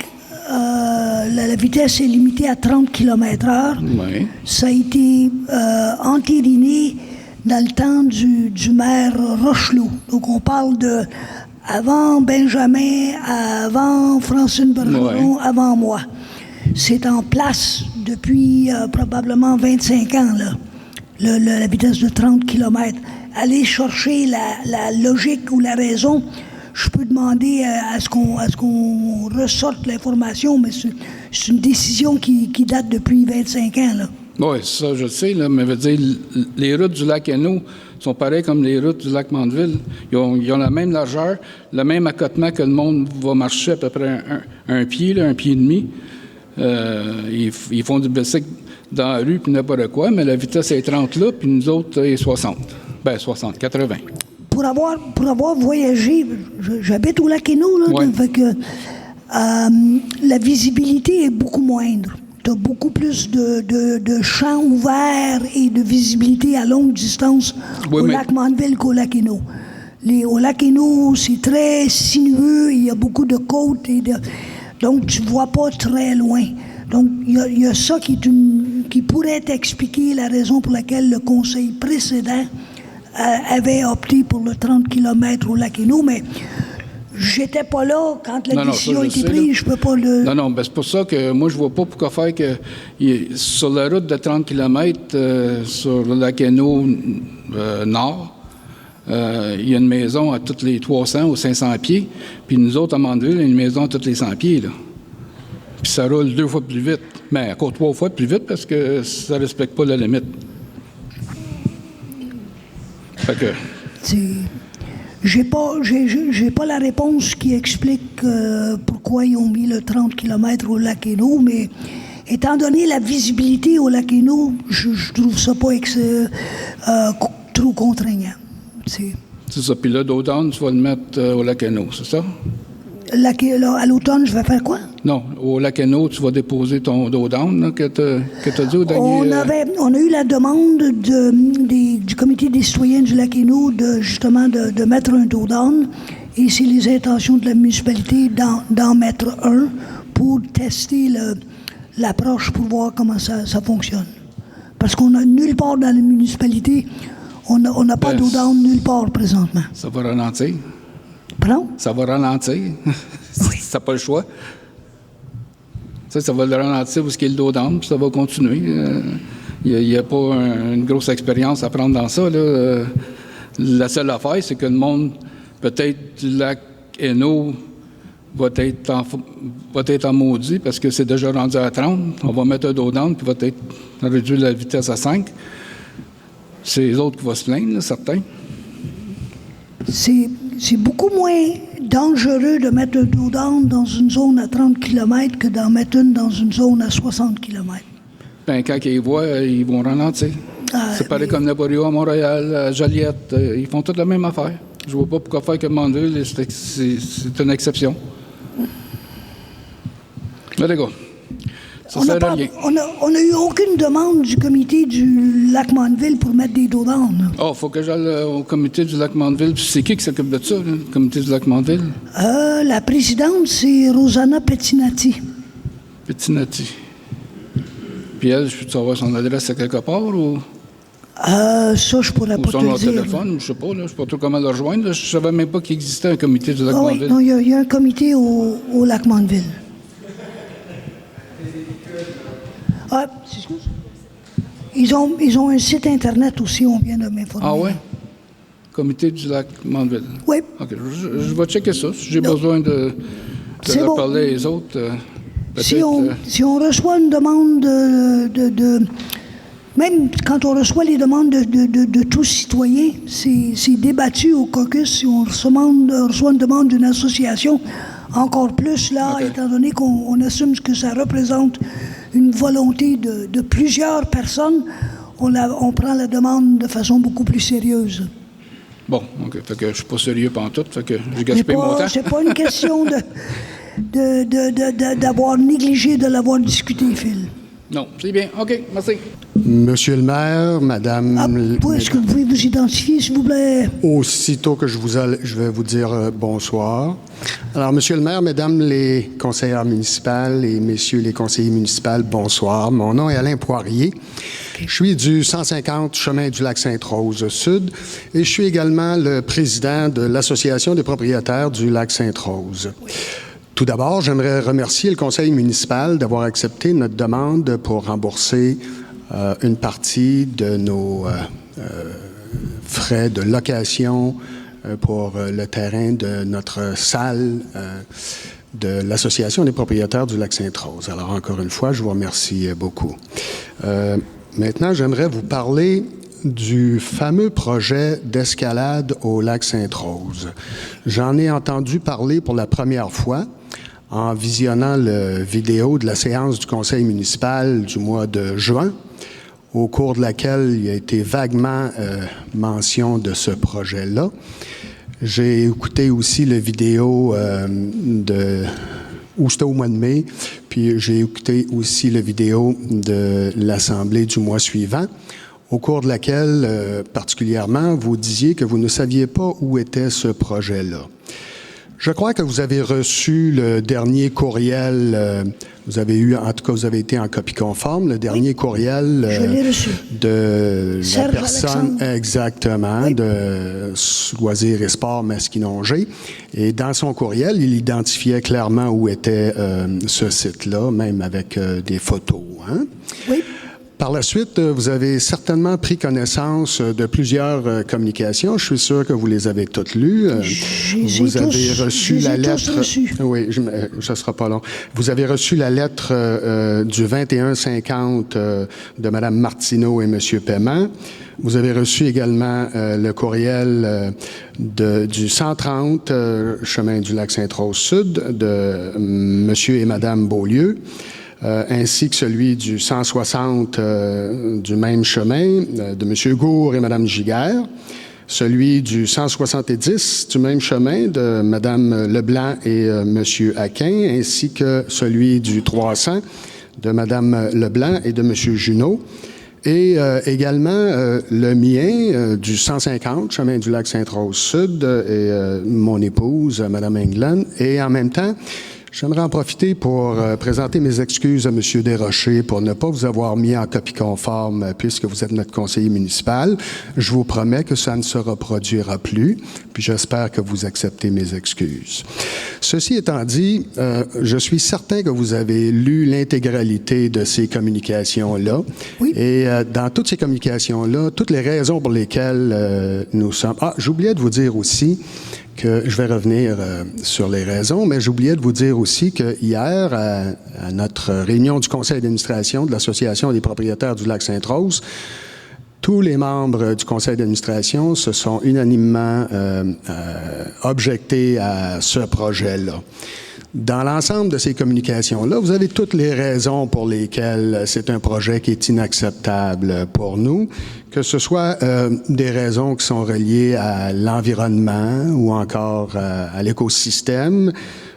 la vitesse est limitée à 30 km/h. Oui. Ça a été entériné dans le temps du maire Rochelot. Donc, on parle de avant Benjamin, avant Francine Bergeron, avant moi. C'est en place depuis probablement 25 ans, là, la vitesse de 30 km. Aller chercher la logique ou la raison, je peux demander à ce qu'on ressorte l'information, mais c'est une décision qui date depuis 25 ans, là. Oui, ça, je sais, là, mais veut dire, les routes du lac Hainaut sont pareilles comme les routes du lac Mandeville. Ils ont la même largeur, le même accotement que le monde va marcher à peu près un pied, là, un pied et demi. Ils font du bicycle dans la rue, puis n'importe quoi, mais la vitesse est 30 là, puis nous autres, est 60. Ben, 60, 80. Pour avoir voyagé, j'habite au lac Hainaut, là, ouais. Fait que la visibilité est beaucoup moindre. Tu as beaucoup plus de champs ouverts et de visibilité à longue distance au lac Mandeville qu'au lac Hainaut. Au lac Hainaut, c'est très sinueux, il y a beaucoup de côtes, donc tu ne vois pas très loin. Donc, il y a ça qui pourrait expliquer la raison pour laquelle le conseil précédent avait opté pour le 30 km au lac Hainaut, mais j'étais pas là quand la décision a été prise, je peux pas le... Non, ben c'est pour ça que moi, je vois pas pourquoi faire que sur la route de 30 km sur le lac Hainaut nord, il y a une maison à tous les 300 ou 500 pieds, puis nous autres, à Mandeville, il y a une maison à tous les 100 pieds, là. Puis ça roule 2 fois plus vite, mais encore 3 fois plus vite parce que ça respecte pas la limite. Fait que... J'ai pas la réponse qui explique pourquoi ils ont mis le 30 km au lac Hainaut, mais étant donné la visibilité au lac Hainaut, je trouve ça pas trop contraignant. C'est ça. Puis là, Dodan, tu vas le mettre au lac Hainaut, c'est ça? à l'automne, je vais faire quoi? Non, au lac Hainaut, tu vas déposer ton drawdown là, que tu as dit au dernier... On a eu la demande du comité des citoyens du lac Hainaut de mettre un drawdown, et c'est les intentions de la municipalité d'en mettre un pour tester l'approche, pour voir comment ça fonctionne. Parce qu'on n'a nulle part dans la municipalité, on n'a pas d'eau down nulle part présentement. Ça va ralentir. Pardon? Ça va ralentir. Oui. Ça n'a pas le choix. Ça va le ralentir parce qu'il y a le dos down, puis ça va continuer. Il n'y a pas une grosse expérience à prendre dans ça. Là. La seule affaire, c'est que le monde, peut-être du lac Hainaut, va être en maudit parce que c'est déjà rendu à 30. On va mettre un dos down, puis va être réduire la vitesse à 5. C'est les autres qui vont se plaindre, là, certains. C'est beaucoup moins dangereux de mettre un dos down dans une zone à 30 km que d'en mettre une dans une zone à 60 km. Bien, quand ils voient, ils vont ralentir. C'est pareil comme Napoléon à Montréal, à Joliette. Ils font toutes la même affaire. Je ne vois pas pourquoi faire que Mandeville, c'est une exception. Mais les gars, ça sert à rien. On n'a eu aucune demande du comité du lac Mandeville pour mettre des dos down. Il faut que j'aille au comité du lac Mandeville. C'est qui s'occupe de ça, là, le comité du lac Mandeville? La présidente, c'est Rosanna Pettinati. Pettinati. Puis elle, je peux savoir son adresse à quelque part ou... Ça, je pourrais pas te le dire. Téléphone, je sais pas, là, je sais pas trop comment le rejoindre. Là. Je savais même pas qu'il existait un comité du lac Mandeville. Oui, non, il y a un comité au lac Mandeville. Ah, excuse. Ils ont un site Internet aussi, on vient de m'informer. Ah oui? Comité du lac Mandeville. Oui. OK, je vais checker ça. Si j'ai besoin de leur parler les autres, si on reçoit une demande même quand on reçoit les demandes de tous citoyens, c'est débattu au caucus. Si on reçoit une demande d'une association, encore plus, là, Okay. étant donné qu'on assume que ça représente une volonté de plusieurs personnes, on prend la demande de façon beaucoup plus sérieuse. Bon, OK. Fait que je suis pas sérieux pantoute. Fait que je gaspille mon temps. C'est pas une question d'avoir négligé de l'avoir discuté, Phil. Non, c'est bien. OK, merci. Monsieur le maire, madame... Est-ce que vous pouvez vous identifier, s'il vous plaît? Aussitôt que je vais vous dire bonsoir. Alors, monsieur le maire, mesdames les conseillères municipales et messieurs les conseillers municipaux, bonsoir. Mon nom est Alain Poirier. Je suis du 150 chemin du lac Sainte-Rose Sud et je suis également le président de l'Association des propriétaires du lac Sainte-Rose. Oui. Tout d'abord, j'aimerais remercier le conseil municipal d'avoir accepté notre demande pour rembourser une partie de nos frais de location pour le terrain de notre salle de l'Association des propriétaires du lac Sainte-Rose. Alors, encore une fois, je vous remercie beaucoup. Maintenant, j'aimerais vous parler du fameux projet d'escalade au lac Sainte-Rose. J'en ai entendu parler pour la première fois en visionnant la vidéo de la séance du conseil municipal du mois de juin, au cours de laquelle il a été vaguement mention de ce projet-là. J'ai écouté aussi la vidéo où c'était au mois de mai, puis j'ai écouté aussi la vidéo de l'Assemblée du mois suivant, au cours de laquelle, particulièrement, vous disiez que vous ne saviez pas où était ce projet-là. Je crois que vous avez reçu le dernier courriel, vous avez été en copie conforme, le dernier courriel de la personne, exactement, de Loisirs et Sports Masquinongé. Et dans son courriel, il identifiait clairement où était ce site-là, même avec des photos. Hein? Oui. Par la suite, vous avez certainement pris connaissance de plusieurs communications. Je suis sûr que vous les avez toutes lues. Vous avez reçu la lettre. Oui, ça sera pas long. Vous avez reçu la lettre du 2150 de Mme Martineau et M. Paiement. Vous avez reçu également le courriel du 130 chemin du lac Sainte-Rose Sud de M. et Mme Beaulieu. Ainsi que celui du 160 du même chemin de M. Gour et Mme Giguère. celui du 170 du même chemin de Mme Leblanc et M. Aquin, ainsi que celui du 300 de Mme Leblanc et de M. Junot, et également le mien du 150, chemin du lac Sainte-Rose-Sud, et mon épouse, Mme England, et en même temps, j'aimerais en profiter pour présenter mes excuses à M. Desrochers pour ne pas vous avoir mis en copie conforme puisque vous êtes notre conseiller municipal. Je vous promets que ça ne se reproduira plus, puis j'espère que vous acceptez mes excuses. Ceci étant dit, je suis certain que vous avez lu l'intégralité de ces communications-là. Oui. Et dans toutes ces communications-là, toutes les raisons pour lesquelles nous sommes... Ah, j'oubliais de vous dire aussi que je vais revenir sur les raisons, mais j'oubliais de vous dire aussi que hier, à notre réunion du conseil d'administration de l'Association des propriétaires du lac Sainte-Rose, tous les membres du conseil d'administration se sont unanimement objectés à ce projet-là. Dans l'ensemble de ces communications-là, vous avez toutes les raisons pour lesquelles c'est un projet qui est inacceptable pour nous, que ce soit des raisons qui sont reliées à l'environnement ou encore à l'écosystème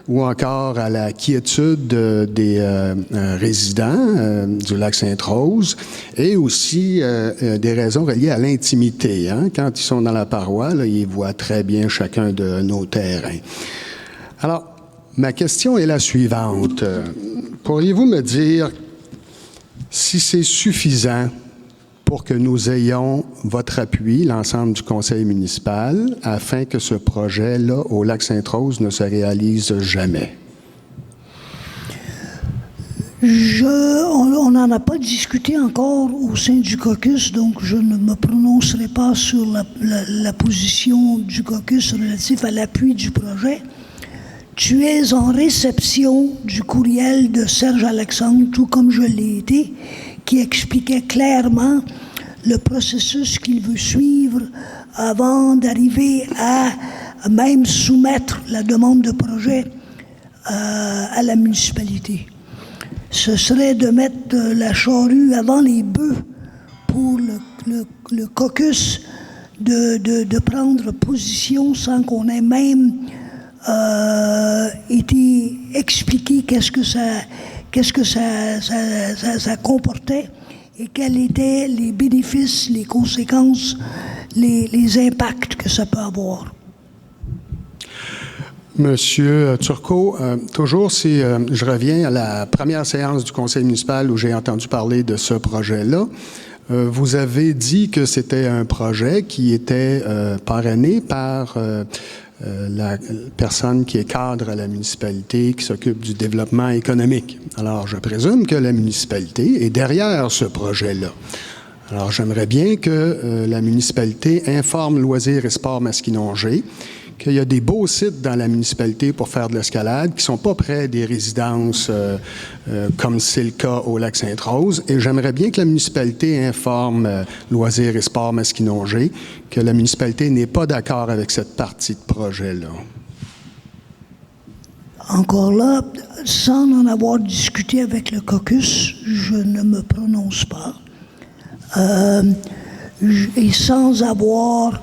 ou encore à la quiétude des résidents du lac Sainte-Rose et aussi des raisons reliées à l'intimité. Hein? Quand ils sont dans la paroi, là, ils voient très bien chacun de nos terrains. Alors, ma question est la suivante. Pourriez-vous me dire si c'est suffisant pour que nous ayons votre appui, l'ensemble du conseil municipal, afin que ce projet-là au lac Sainte-Rose ne se réalise jamais? On n'en a pas discuté encore au sein du caucus, donc je ne me prononcerai pas sur la position du caucus relative à l'appui du projet. Tu es en réception du courriel de Serge Alexandre, tout comme je l'ai été, qui expliquait clairement le processus qu'il veut suivre avant d'arriver à même soumettre la demande de projet à la municipalité. Ce serait de mettre la charrue avant les bœufs pour le caucus de prendre position sans qu'on ait même été expliqué qu'est-ce que ça comportait et quels étaient les bénéfices, les conséquences, les impacts que ça peut avoir. Monsieur Turcot, toujours si je reviens à la première séance du conseil municipal où j'ai entendu parler de ce projet-là, vous avez dit que c'était un projet qui était parrainé par la personne qui est cadre à la municipalité, qui s'occupe du développement économique. Alors, je présume que la municipalité est derrière ce projet-là. Alors, j'aimerais bien que la municipalité informe Loisirs et Sports Masquinongé qu'il y a des beaux sites dans la municipalité pour faire de l'escalade qui ne sont pas près des résidences comme c'est le cas au lac Sainte-Rose. Et j'aimerais bien que la municipalité informe Loisirs et Sports Masquinongé que la municipalité n'est pas d'accord avec cette partie de projet-là. Encore là, sans en avoir discuté avec le caucus, je ne me prononce pas. Et sans avoir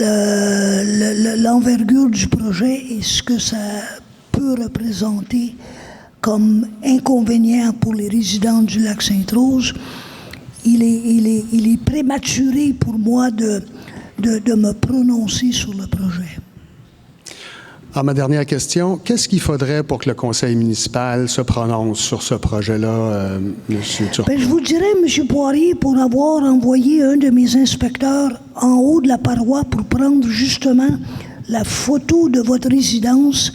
l'envergure du projet et ce que ça peut représenter comme inconvénient pour les résidents du lac Sainte-Rose, il est prématuré pour moi de me prononcer sur le projet. Alors, ma dernière question, qu'est-ce qu'il faudrait pour que le conseil municipal se prononce sur ce projet-là, M. Turcot? Je vous dirais, M. Poirier, pour avoir envoyé un de mes inspecteurs en haut de la paroi pour prendre justement la photo de votre résidence,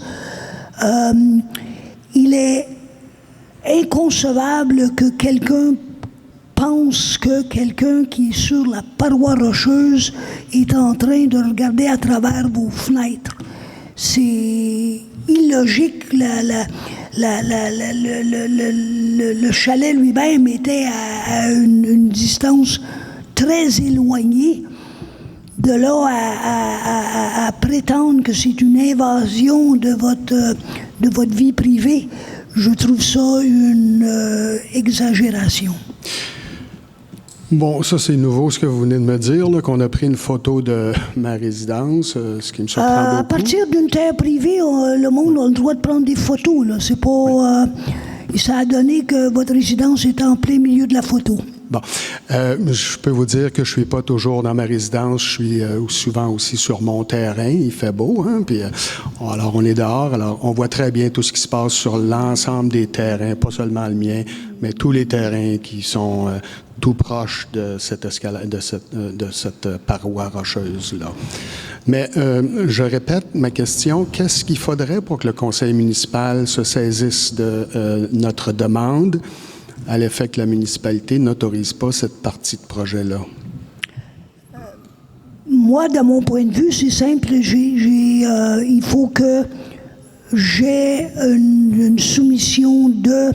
il est inconcevable que quelqu'un pense que quelqu'un qui est sur la paroi rocheuse est en train de regarder à travers vos fenêtres. C'est illogique. Le chalet lui-même était à une distance très éloignée. De là à prétendre que c'est une invasion de votre vie privée, je trouve ça une exagération. Bon, ça, c'est nouveau, ce que vous venez de me dire, là, qu'on a pris une photo de ma résidence, ce qui me surprend À beaucoup. partir d'une terre privée, le monde a le droit de prendre des photos. Là. C'est pas. Ça a donné que votre résidence était en plein milieu de la photo. Bon, je peux vous dire que je suis pas toujours dans ma résidence, je suis souvent aussi sur mon terrain, il fait beau, hein, puis alors on est dehors, alors on voit très bien tout ce qui se passe sur l'ensemble des terrains, pas seulement le mien, mais tous les terrains qui sont tout proches de cette escalade, de cette paroi rocheuse-là. Mais je répète ma question, qu'est-ce qu'il faudrait pour que le conseil municipal se saisisse de notre demande à l'effet que la municipalité n'autorise pas cette partie de projet-là? Moi, de mon point de vue, c'est simple. Il faut que j'ai une soumission de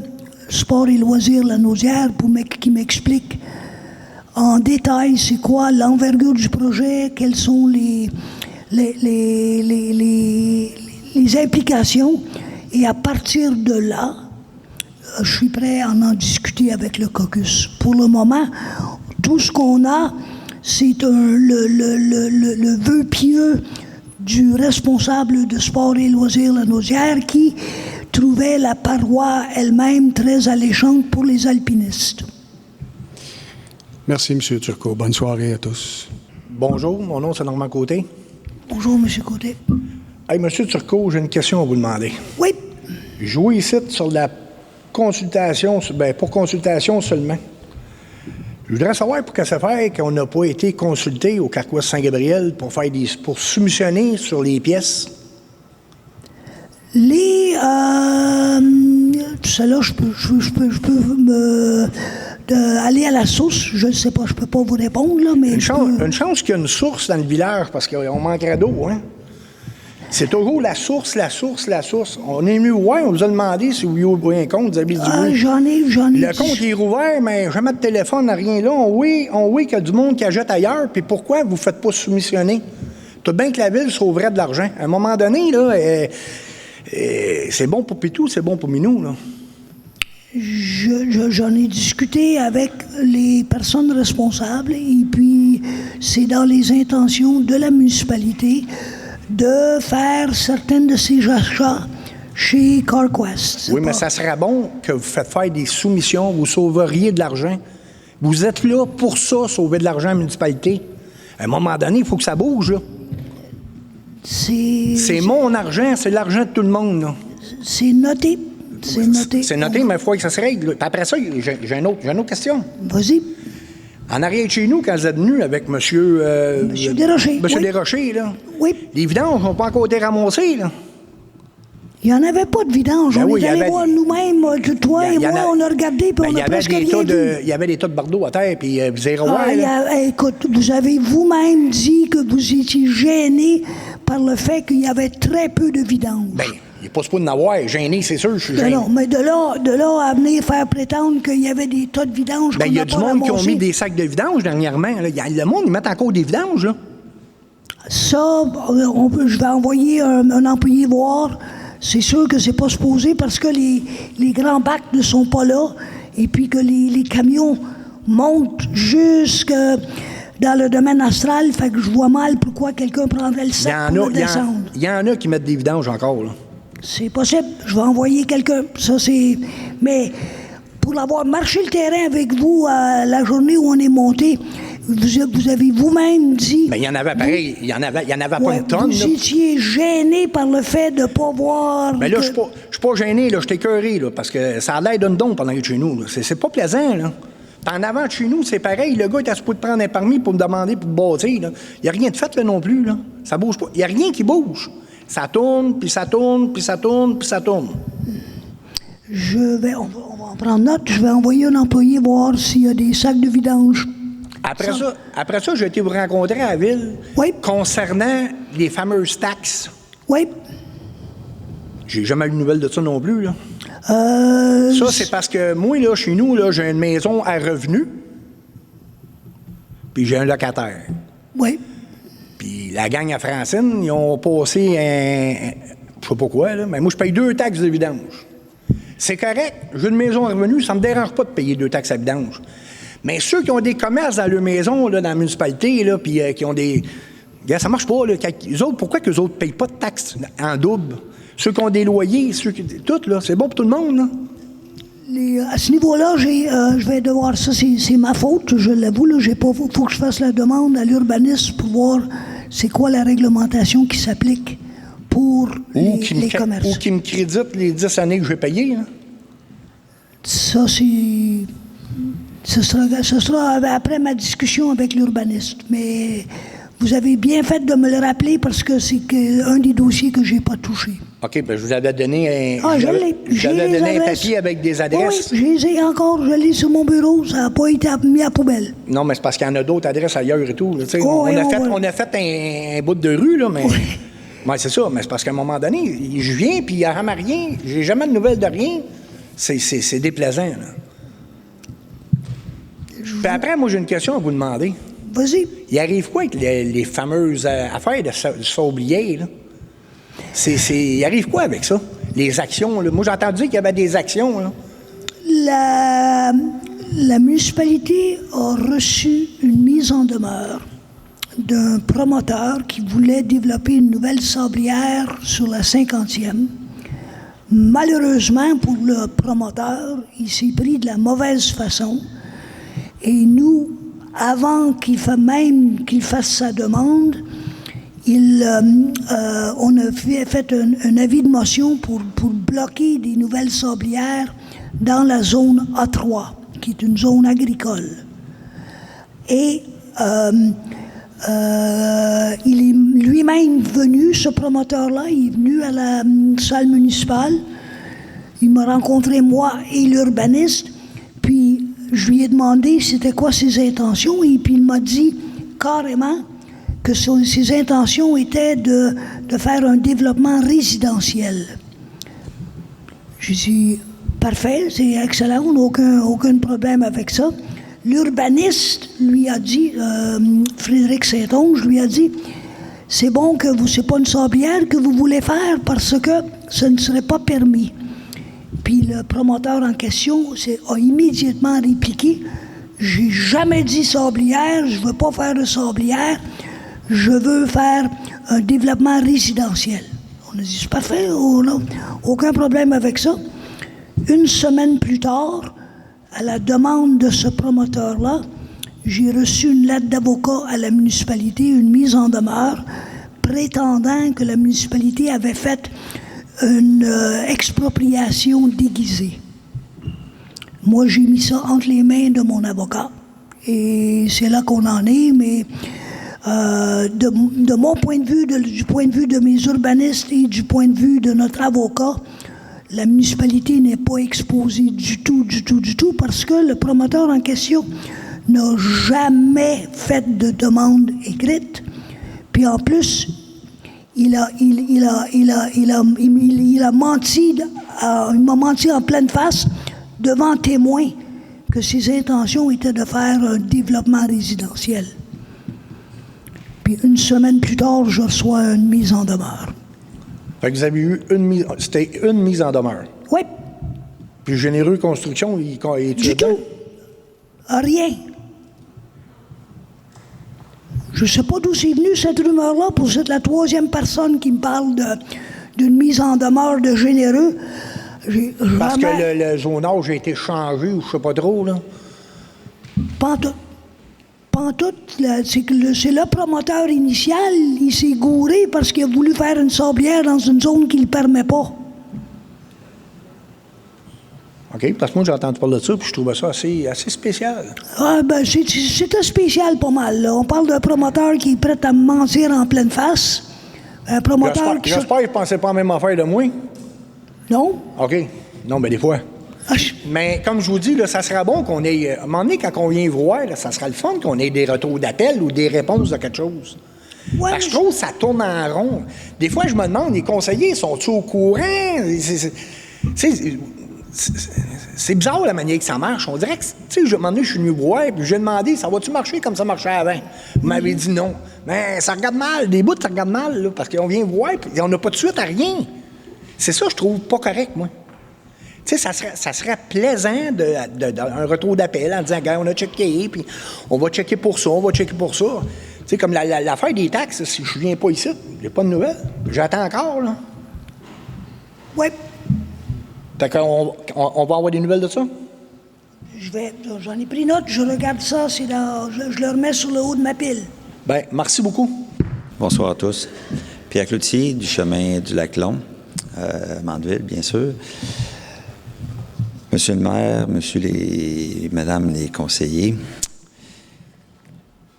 Sport et Loisirs La Naudière qui m'explique en détail c'est quoi l'envergure du projet, quelles sont les implications. Et à partir de là, je suis prêt à en discuter avec le caucus. Pour le moment, tout ce qu'on a, c'est le vœu pieux du responsable de Sport et Loisirs La Naudière qui trouvait la paroi elle-même très alléchante pour les alpinistes. Merci, M. Turcot. Bonne soirée à tous. Bonjour, mon nom c'est Normand Côté. Bonjour, M. Côté. Hey, M. Turcot, j'ai une question à vous demander. Oui. Je vois ici sur la consultation, pour consultation seulement. Je voudrais savoir pour que ça fait qu'on n'a pas été consulté au Carquois Saint-Gabriel pour soumissionner sur les pièces. Celle-là, je peux aller à la source. Je ne sais pas, je peux pas vous répondre, là, mais... Une chance qu'il y a une source dans le village, parce qu'on manquerait d'eau, hein? C'est toujours la source. On est venu voir, on vous a demandé si vous ouvrez un compte, vous avez dit oui. J'en ai. Le compte est rouvert, mais jamais de téléphone, rien là. On voit qu'il y a du monde qui achète ailleurs, puis pourquoi vous ne faites pas soumissionner? Tout bien que la ville sauverait de l'argent. À un moment donné, là, c'est bon pour Pitou, c'est bon pour Minou, là. J'en ai discuté avec les personnes responsables, et puis c'est dans les intentions de la municipalité de faire certaines de ces achats chez CarQuest. Oui, mais ça serait bon que vous faites faire des soumissions, vous sauveriez de l'argent. Vous êtes là pour ça, sauver de l'argent à la municipalité. À un moment donné, il faut que ça bouge, là. C'est mon argent, c'est l'argent de tout le monde, là. C'est noté. C'est noté, mais il faut que ça se règle. Puis après ça, j'ai une autre question. Vas-y. En arrière de chez nous, quand vous êtes venu avec Monsieur Desrochers. Monsieur Oui. Desrochers, là. Oui. Les vidanges n'ont pas encore été ramassées, là. Il n'y en avait pas de vidange. Ben On oui, est il y allé avait voir des- nous-mêmes, toi et Il y en moi, a- on a regardé, puis on a presque rien vu. Il y avait des tas de bardeaux à terre, puis vous irez voir, Ah, là. écoute, vous avez vous-même dit que vous étiez gêné par le fait qu'il y avait très peu de vidange. Ben, il n'est pas supposé d'en avoir. Gêné, c'est sûr, je suis gêné. Non, mais de là à venir faire prétendre qu'il y avait des tas de vidanges Ben, qu'on il y a n'a du pas monde qui ont ramassés. mis des sacs de vidange dernièrement. Là. Le monde, ils mettent encore des vidanges, là. Ça, je vais envoyer un employé voir. C'est sûr que c'est pas supposé parce que les grands bacs ne sont pas là et puis que les camions montent jusque dans le domaine astral. Fait que je vois mal pourquoi quelqu'un prendrait le sac pour le descendre. Il y en a qui mettent des vidanges encore, là. C'est possible. Je vais envoyer quelqu'un. Ça, c'est... Mais pour avoir marché le terrain avec vous la journée où on est monté, vous avez vous-même dit... Ben, il y en avait pareil. Il y en avait pas Ouais, une tonne, vous là. étiez gêné par le fait de ne pas voir... Mais là, que- je suis pas gêné, là. Je suis écœuré, là, parce que ça a l'air d'un don pendant que chez nous, là. C'est pas plaisant, là. En avant de chez nous, c'est pareil. Le gars est à ce point de prendre un permis pour me demander pour me bâtir, là. Il n'y a rien de fait, là, non plus, là. Ça bouge pas. Il n'y a rien qui bouge. Ça tourne, puis ça tourne, puis ça tourne, puis ça tourne. On va en prendre note. Je vais envoyer un employé voir s'il y a des sacs de vidange. Après ça, j'ai été vous rencontrer à la ville Oui. concernant les fameuses taxes. Oui. J'ai jamais eu de nouvelles de ça non plus, là. Euh, Ça, c'est parce que moi, là, chez nous, là, j'ai une maison à revenus, puis j'ai un locataire. Oui. Puis la gang à Francine, ils ont passé je sais pas quoi, là, mais moi, je paye 2 taxes de vidange. C'est correct, j'ai une maison à revenus, ça me dérange pas de payer 2 taxes à vidange. Mais ceux qui ont des commerces dans leur maison, là, dans la municipalité, là, puis qui ont des... Regarde, ça marche pas, là. Eux autres, pourquoi qu'eux autres ne payent pas de taxes en double? Ceux qui ont des loyers, tout, là, c'est bon pour tout le monde, là. À ce niveau-là, je vais devoir... Ça, c'est ma faute, je l'avoue. Il faut que je fasse la demande à l'urbaniste pour voir c'est quoi la réglementation qui s'applique pour les commerces. Ou qui me crédite les 10 années que je vais payer, hein? Ça, ce sera après ma discussion avec l'urbaniste. Mais vous avez bien fait de me le rappeler parce que c'est un des dossiers que je n'ai pas touché. OK, bien, je vous avais donné un, je l'ai. je vous avais donné un papier avec des adresses. Oui, je les ai encore, je l'ai sur mon bureau, ça n'a pas été mis à poubelle. Non, mais c'est parce qu'il y en a d'autres adresses ailleurs et tout. Là, Oh, on a fait un bout de rue, là, mais... Oui, c'est ça, mais c'est parce qu'à un moment donné, je viens, puis il n'y a jamais rien. J'ai jamais de nouvelles de rien. C'est déplaisant, là. Puis après, moi, j'ai une question à vous demander. Vas-y. Il arrive quoi avec les fameuses affaires de sablier, là? Il arrive quoi avec ça? Les actions, là? Moi, j'ai entendu qu'il y avait des actions, là. La municipalité a reçu une mise en demeure d'un promoteur qui voulait développer une nouvelle sablière sur la 50e. Malheureusement pour le promoteur, il s'est pris de la mauvaise façon. Et nous, avant qu'il fasse sa demande, on a fait un avis de motion pour bloquer des nouvelles sablières dans la zone A3, qui est une zone agricole. Et il est lui-même venu, ce promoteur-là, il est venu à la salle municipale. Il m'a rencontré, moi et l'urbaniste, puis je lui ai demandé c'était quoi ses intentions, et puis il m'a dit carrément que ses intentions étaient de faire un développement résidentiel. J'ai dit, parfait, c'est excellent, on n'a aucun problème avec ça. L'urbaniste lui a dit, Frédéric Saint-Onge lui a dit, c'est bon que c'est pas une sablière que vous voulez faire parce que ce ne serait pas permis. Puis le promoteur en question a immédiatement répliqué, j'ai jamais dit sablière, je veux pas faire de sablière, je veux faire un développement résidentiel. On a dit, c'est parfait, on n'a aucun problème avec ça. Une semaine plus tard, à la demande de ce promoteur-là, j'ai reçu une lettre d'avocat à la municipalité, une mise en demeure, prétendant que la municipalité avait fait une expropriation déguisée. Moi, j'ai mis ça entre les mains de mon avocat. Et c'est là qu'on en est, mais de mon point de vue, du point de vue de mes urbanistes et du point de vue de notre avocat, la municipalité n'est pas exposée du tout, parce que le promoteur en question n'a jamais fait de demande écrite. Puis en plus, il m'a menti en pleine face devant témoins que ses intentions étaient de faire un développement résidentiel. Puis une semaine plus tard, je reçois une mise en demeure. Fait que vous avez eu c'était une mise en demeure. Oui. Puis Généreux Construction, il est du tout. Rien. Je ne sais pas d'où c'est venu cette rumeur-là, pour c'est la troisième personne qui me parle d'une mise en demeure de Généreux. Parce que le zonage a été changé, ou je ne sais pas trop, là. Pantoute, c'est le promoteur initial, il s'est gouré parce qu'il a voulu faire une sablière dans une zone qui ne le permet pas. OK, parce que moi, j'ai entendu parler de ça, puis je trouvais ça assez spécial. Ah, ben, c'était spécial pas mal, là. On parle d'un promoteur qui est prêt à me mentir en pleine face. Un promoteur qui... J'espère qu'il ne pensait pas la même affaire de moi. Non? OK. Non, ben des fois. Mais comme je vous dis, là, ça sera bon qu'on ait... À un moment donné, quand on vient voir, là, ça sera le fun qu'on ait des retours d'appel ou des réponses de quelque chose. Ouais, Parce que je trouve que ça tourne en rond. Des fois, je me demande, les conseillers, sont-ils au courant? C'est bizarre la manière que ça marche. On dirait que, tu sais, à un moment donné, je suis venu voir, puis j'ai demandé, ça va-tu marcher comme ça marchait avant? Vous m'avez dit non. Mais ça regarde mal. Des bouts, ça regarde mal, là, parce qu'on vient voir, puis on n'a pas de suite à rien. C'est ça, je trouve pas correct, moi. Tu sais, ça serait plaisant un retour d'appel en disant, gars, on a checké, puis on va checker pour ça, on va checker pour ça. Tu sais, comme l'affaire des taxes, si je ne viens pas ici, j'ai pas de nouvelles. J'attends encore, là. Oui, Fait qu'on on va avoir des nouvelles de ça? j'en ai pris note, je regarde ça, je le remets sur le haut de ma pile. Bien, merci beaucoup. Bonsoir à tous. Pierre Cloutier, du chemin du Lac-Long, Mandeville, bien sûr. Monsieur le maire, madame les conseillers,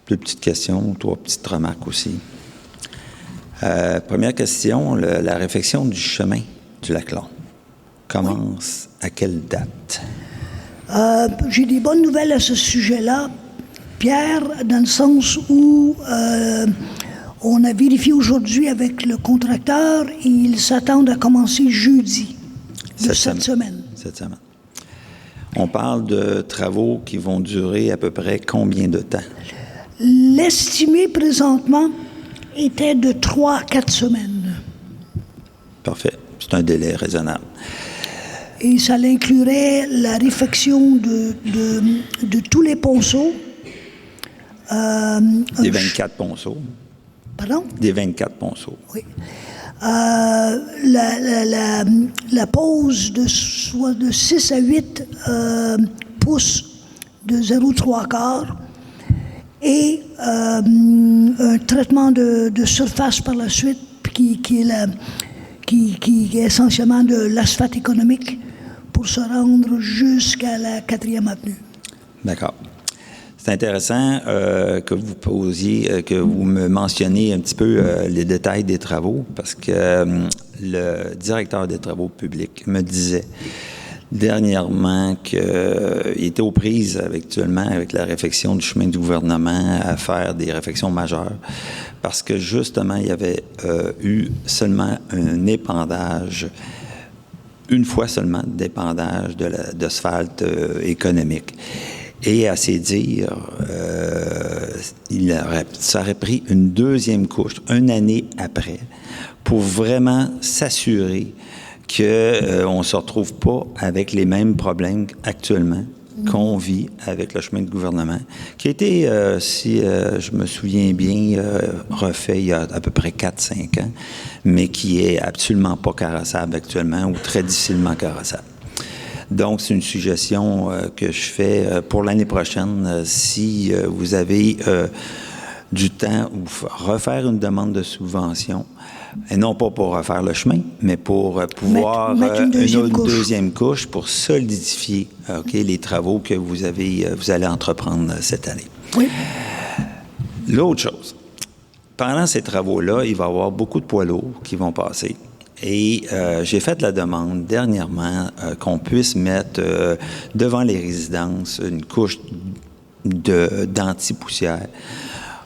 2 petites questions, 3 petites remarques aussi. Première question, la réfection du chemin du Lac-Long commence à quelle date? J'ai des bonnes nouvelles à ce sujet-là, Pierre, dans le sens où on a vérifié aujourd'hui avec le contracteur et ils s'attendent à commencer jeudi de cette semaine. Cette semaine. On parle de travaux qui vont durer à peu près combien de temps? L'estimé présentement était de 3 à 4 semaines. Parfait. C'est un délai raisonnable. Et ça inclurait la réfection de tous les ponceaux. Des 24 ponceaux. Pardon? Des 24 ponceaux. Oui. La pose de 6 à 8 pouces de 0,3 quart et un traitement de surface par la suite qui est essentiellement de l'asphalte économique pour se rendre jusqu'à la 4e avenue. D'accord. C'est intéressant que vous me mentionniez un petit peu les détails des travaux, parce que le directeur des travaux publics me disait dernièrement qu'il était aux prises actuellement avec la réfection du chemin du gouvernement à faire des réfections majeures, parce que justement, il y avait eu seulement un épandage, une fois seulement d'épandage d'asphalte économique. Et à ses dires, ça aurait pris une 2e couche, 1 année après, pour vraiment s'assurer qu'on ne se retrouve pas avec les mêmes problèmes actuellement qu'on vit avec le chemin de gouvernement, qui a été, si je me souviens bien, refait il y a à peu près 4-5 ans, mais qui est absolument pas carrossable actuellement ou très difficilement carrossable. Donc, c'est une suggestion que je fais pour l'année prochaine. Si vous avez du temps, ou refaire une demande de subvention, et non pas pour refaire le chemin, mais pour pouvoir mettre une deuxième couche pour solidifier les travaux que vous allez entreprendre cette année. Oui. L'autre chose, pendant ces travaux-là, il va y avoir beaucoup de poids lourds qui vont passer. Et j'ai fait la demande dernièrement qu'on puisse mettre devant les résidences une couche d'anti-poussière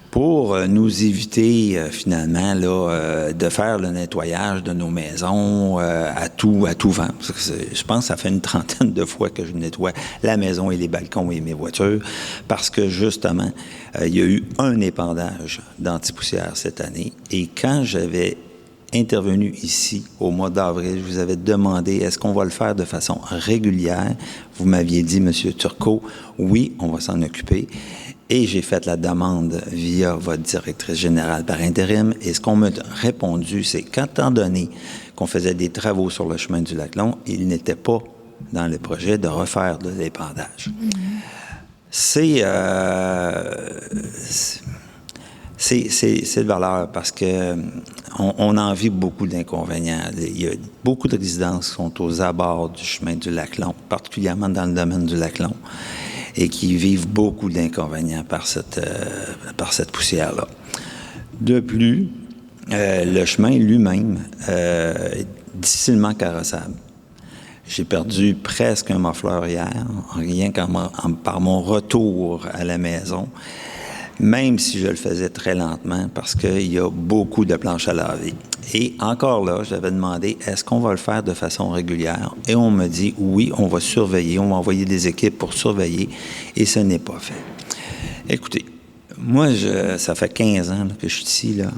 pour nous éviter finalement là, de faire le nettoyage de nos maisons à tout vent. Je pense que ça fait une 30aine de fois que je nettoie la maison et les balcons et mes voitures parce que justement, il y a eu un épandage d'anti-poussière cette année. Et quand j'avais intervenu ici au mois d'avril, je vous avais demandé est-ce qu'on va le faire de façon régulière. Vous m'aviez dit, M. Turcot, oui, on va s'en occuper. Et j'ai fait la demande via votre directrice générale par intérim. Et ce qu'on m'a répondu, c'est qu'étant donné qu'on faisait des travaux sur le chemin du Lac-Long, il n'était pas dans le projet de refaire de l'épandage. C'est de valeur parce que on en vit beaucoup d'inconvénients. Il y a beaucoup de résidences qui sont aux abords du chemin du Lac-Long, particulièrement dans le domaine du Lac-Long, et qui vivent beaucoup d'inconvénients par cette poussière-là. De plus, le chemin lui-même est difficilement carrossable. J'ai perdu presque un muffler hier, rien par mon retour à la maison, même si je le faisais très lentement parce qu'il y a beaucoup de planches à laver. Et encore là, j'avais demandé, est-ce qu'on va le faire de façon régulière? Et on me dit, oui, on va surveiller, on va envoyer des équipes pour surveiller, et ce n'est pas fait. Écoutez, moi, ça fait 15 ans là, que je suis ici là,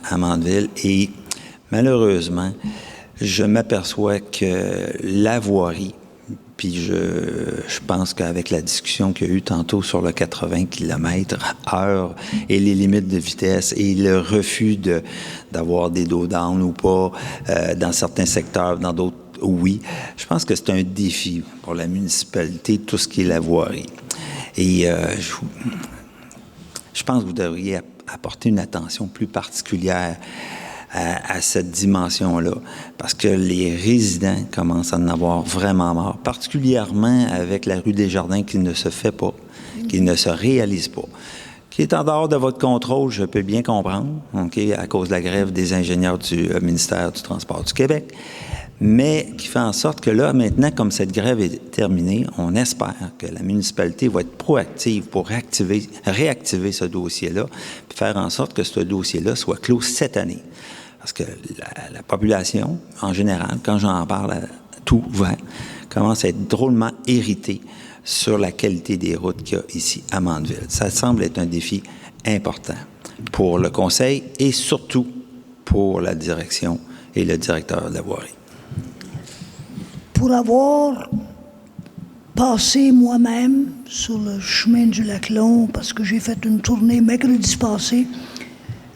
à Mandeville, et malheureusement, je m'aperçois que la voirie, puis je pense qu'avec la discussion qu'il y a eu tantôt sur le 80 km/h et les limites de vitesse et le refus d'avoir des dos down ou pas dans certains secteurs, dans d'autres, oui, je pense que c'est un défi pour la municipalité, tout ce qui est la voirie. Et je pense que vous devriez apporter une attention plus particulière à cette dimension-là, parce que les résidents commencent à en avoir vraiment marre, particulièrement avec la rue des Jardins qui ne se fait pas, qui ne se réalise pas, qui est en dehors de votre contrôle, je peux bien comprendre, à cause de la grève des ingénieurs du ministère du Transport du Québec, mais qui fait en sorte que là, maintenant, comme cette grève est terminée, on espère que la municipalité va être proactive pour réactiver ce dossier-là, puis faire en sorte que ce dossier-là soit clos cette année. Parce que la population, en général, quand j'en parle à tout vent, commence à être drôlement irritée sur la qualité des routes qu'il y a ici à Mandeville. Ça semble être un défi important pour le conseil et surtout pour la direction et le directeur de la voirie. Pour avoir passé moi-même sur le chemin du Lac-Long, parce que j'ai fait une tournée mercredi passé,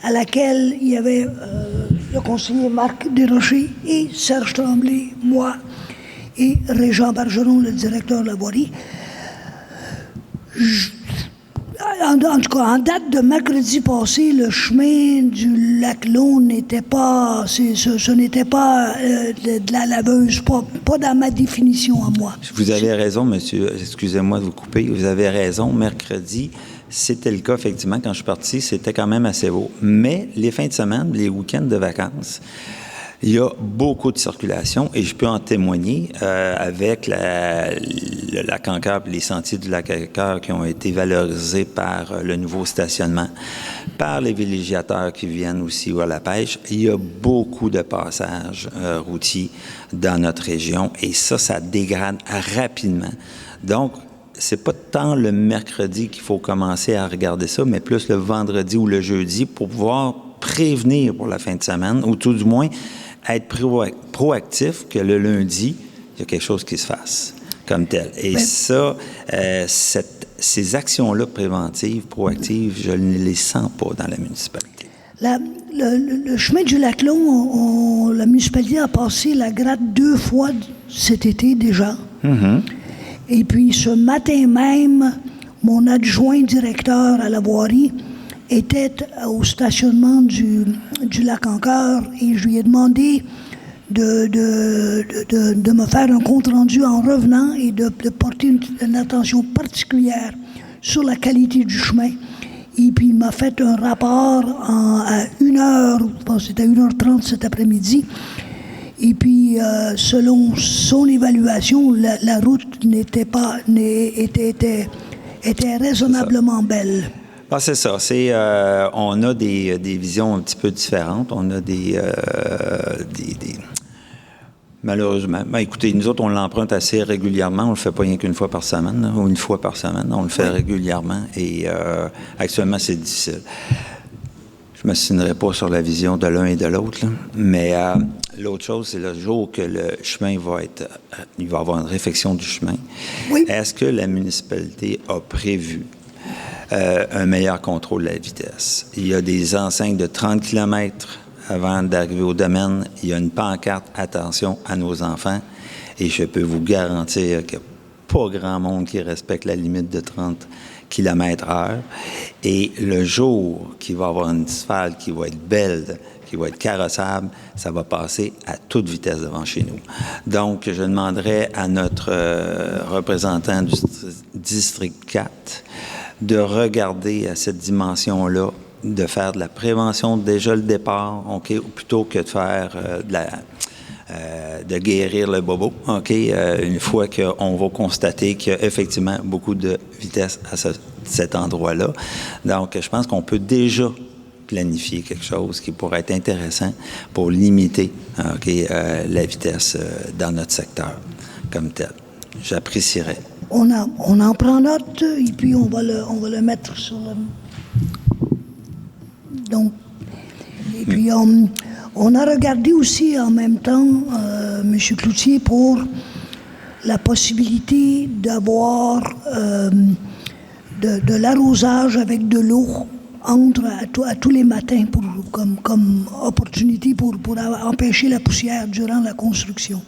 à laquelle il y avait le conseiller Marc Desrochers et Serge Tremblay, moi et Régent Bergeron, le directeur de la voirie. En tout cas, en date de mercredi passé, le chemin du Lac-Long n'était pas, ce n'était pas de la laveuse, pas dans ma définition à moi. Vous avez raison, monsieur, excusez-moi de vous couper, vous avez raison, mercredi, c'était le cas, effectivement, quand je suis parti, c'était quand même assez beau. Mais les fins de semaine, les week-ends de vacances, il y a beaucoup de circulation et je peux en témoigner avec le lac Ancaire et les sentiers du lac Ancaire qui ont été valorisés par le nouveau stationnement, par les villégiateurs qui viennent aussi à la pêche. Il y a beaucoup de passages routiers dans notre région et ça dégrade rapidement. Donc, c'est pas tant le mercredi qu'il faut commencer à regarder ça, mais plus le vendredi ou le jeudi pour pouvoir prévenir pour la fin de semaine, ou tout du moins être proactif que le lundi, il y a quelque chose qui se fasse comme tel. Et ça, ces actions-là préventives, proactives, je ne les sens pas dans la municipalité. Le chemin du Lac-Long, la municipalité a passé la gratte 2 fois cet été déjà. Mm-hmm. Et puis, ce matin même, mon adjoint directeur à la voirie était au stationnement du lac Ancaire et je lui ai demandé de me faire un compte-rendu en revenant et de porter une attention particulière sur la qualité du chemin. Et puis, il m'a fait un rapport à 1h, je pense que c'était à 1h30 cet après-midi. Et puis, selon son évaluation, la route était raisonnablement belle. Ah, c'est ça. On a des visions un petit peu différentes. On a des malheureusement. Écoutez, nous autres, on l'emprunte assez régulièrement. On le fait pas rien qu'une fois par semaine, ou une fois par semaine. On le fait régulièrement. Et actuellement, c'est difficile. Je ne me signerai pas sur la vision de l'un et de l'autre, mais l'autre chose, c'est le jour que le chemin il va avoir une réfection du chemin. Oui. Est-ce que la municipalité a prévu un meilleur contrôle de la vitesse? Il y a des enseignes de 30 km avant d'arriver au domaine. Il y a une pancarte « Attention à nos enfants » et je peux vous garantir qu'il n'y a pas grand monde qui respecte la limite de 30 km/h. Et le jour qu'il va y avoir une asphalte qui va être belle, qui va être carrossable, ça va passer à toute vitesse devant chez nous. Donc, je demanderai à notre représentant du district 4 de regarder à cette dimension-là, de faire de la prévention déjà le départ, plutôt que de faire de guérir le bobo, une fois qu'on va constater qu'il y a effectivement beaucoup de vitesse à cet endroit-là. Donc, je pense qu'on peut déjà planifier quelque chose qui pourrait être intéressant pour limiter la vitesse dans notre secteur comme tel. J'apprécierais. On en prend note et puis on va le mettre sur le... Donc, et puis On a regardé aussi en même temps, M. Cloutier, pour la possibilité d'avoir de l'arrosage avec de l'eau à tous les matins comme opportunité pour empêcher la poussière durant la construction.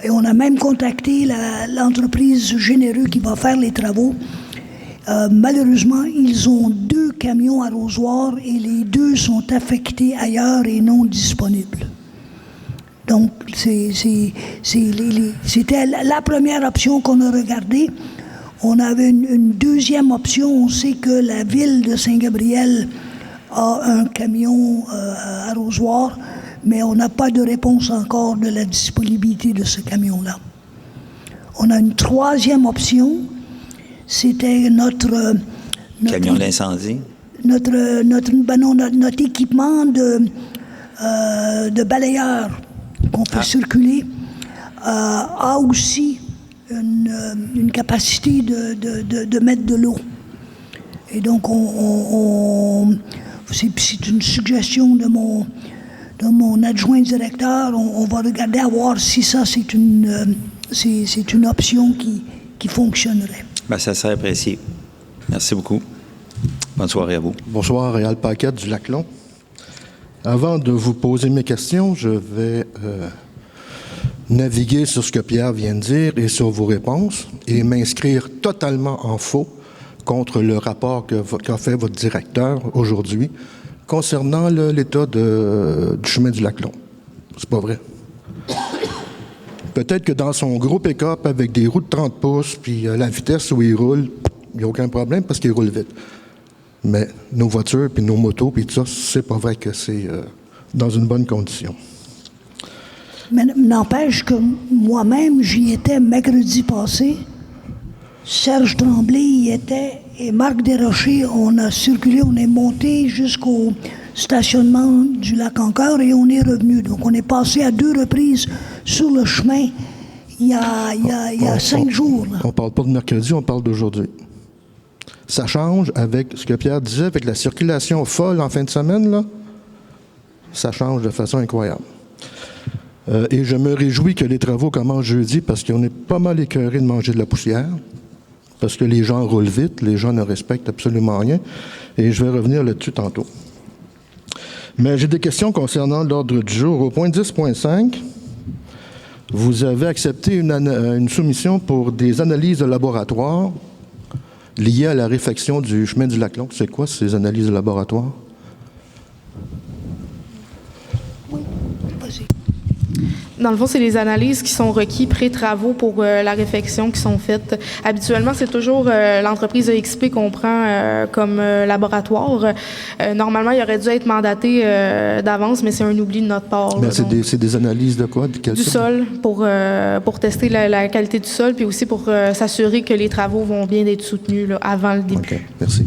Et on a même contacté l'entreprise Généreux qui va faire les travaux. Malheureusement, ils ont 2 camions arrosoirs et les 2 sont affectés ailleurs et non disponibles. Donc, c'était la première option qu'on a regardée. On avait une deuxième option. On sait que la ville de Saint-Gabriel a un camion arrosoir, mais on n'a pas de réponse encore de la disponibilité de ce camion-là. On a une troisième option. C'était notre Camion d'incendie? Notre équipement de balayeur qu'on peut circuler a aussi une capacité de mettre de l'eau. Et donc, c'est une suggestion de mon adjoint directeur. On va regarder à voir si ça, c'est une option qui fonctionnerait. Bien, ça serait apprécié. Merci beaucoup. Bonne soirée à vous. Bonsoir, Réal Paquette du Lac-Long. Avant de vous poser mes questions, je vais naviguer sur ce que Pierre vient de dire et sur vos réponses et m'inscrire totalement en faux contre le rapport qu'a fait votre directeur aujourd'hui concernant l'état du chemin du Lac-Long. C'est pas vrai. Peut-être que dans son gros pick-up avec des roues de 30 pouces puis la vitesse où il roule, il n'y a aucun problème parce qu'il roule vite. Mais nos voitures puis nos motos puis tout ça, c'est pas vrai que c'est dans une bonne condition. Mais n'empêche que moi-même, j'y étais mercredi passé. Serge Tremblay y était et Marc Desrochers, on a circulé, on est monté jusqu'au stationnement du Lac-Encore et on est revenu. Donc on est passé à 2 reprises sur le chemin il y a 5 jours. Là. On ne parle pas de mercredi, on parle d'aujourd'hui. Ça change avec ce que Pierre disait, avec la circulation folle en fin de semaine, là. Ça change de façon incroyable. Et je me réjouis que les travaux commencent jeudi parce qu'on est pas mal écœuré de manger de la poussière, parce que les gens roulent vite, les gens ne respectent absolument rien, et je vais revenir là-dessus tantôt. Mais j'ai des questions concernant l'ordre du jour. Au point 10.5, vous avez accepté une soumission pour des analyses de laboratoire liées à la réfection du chemin du Lac-Long. C'est quoi ces analyses de laboratoire? Dans le fond, c'est les analyses qui sont requises pré-travaux pour la réfection qui sont faites. Habituellement, c'est toujours l'entreprise EXP qu'on prend comme laboratoire. Normalement, il aurait dû être mandaté d'avance, mais c'est un oubli de notre part. Mais c'est des analyses de quoi? Du sol, pour tester la qualité du sol, puis aussi pour s'assurer que les travaux vont bien être soutenus là, avant le début. OK, merci.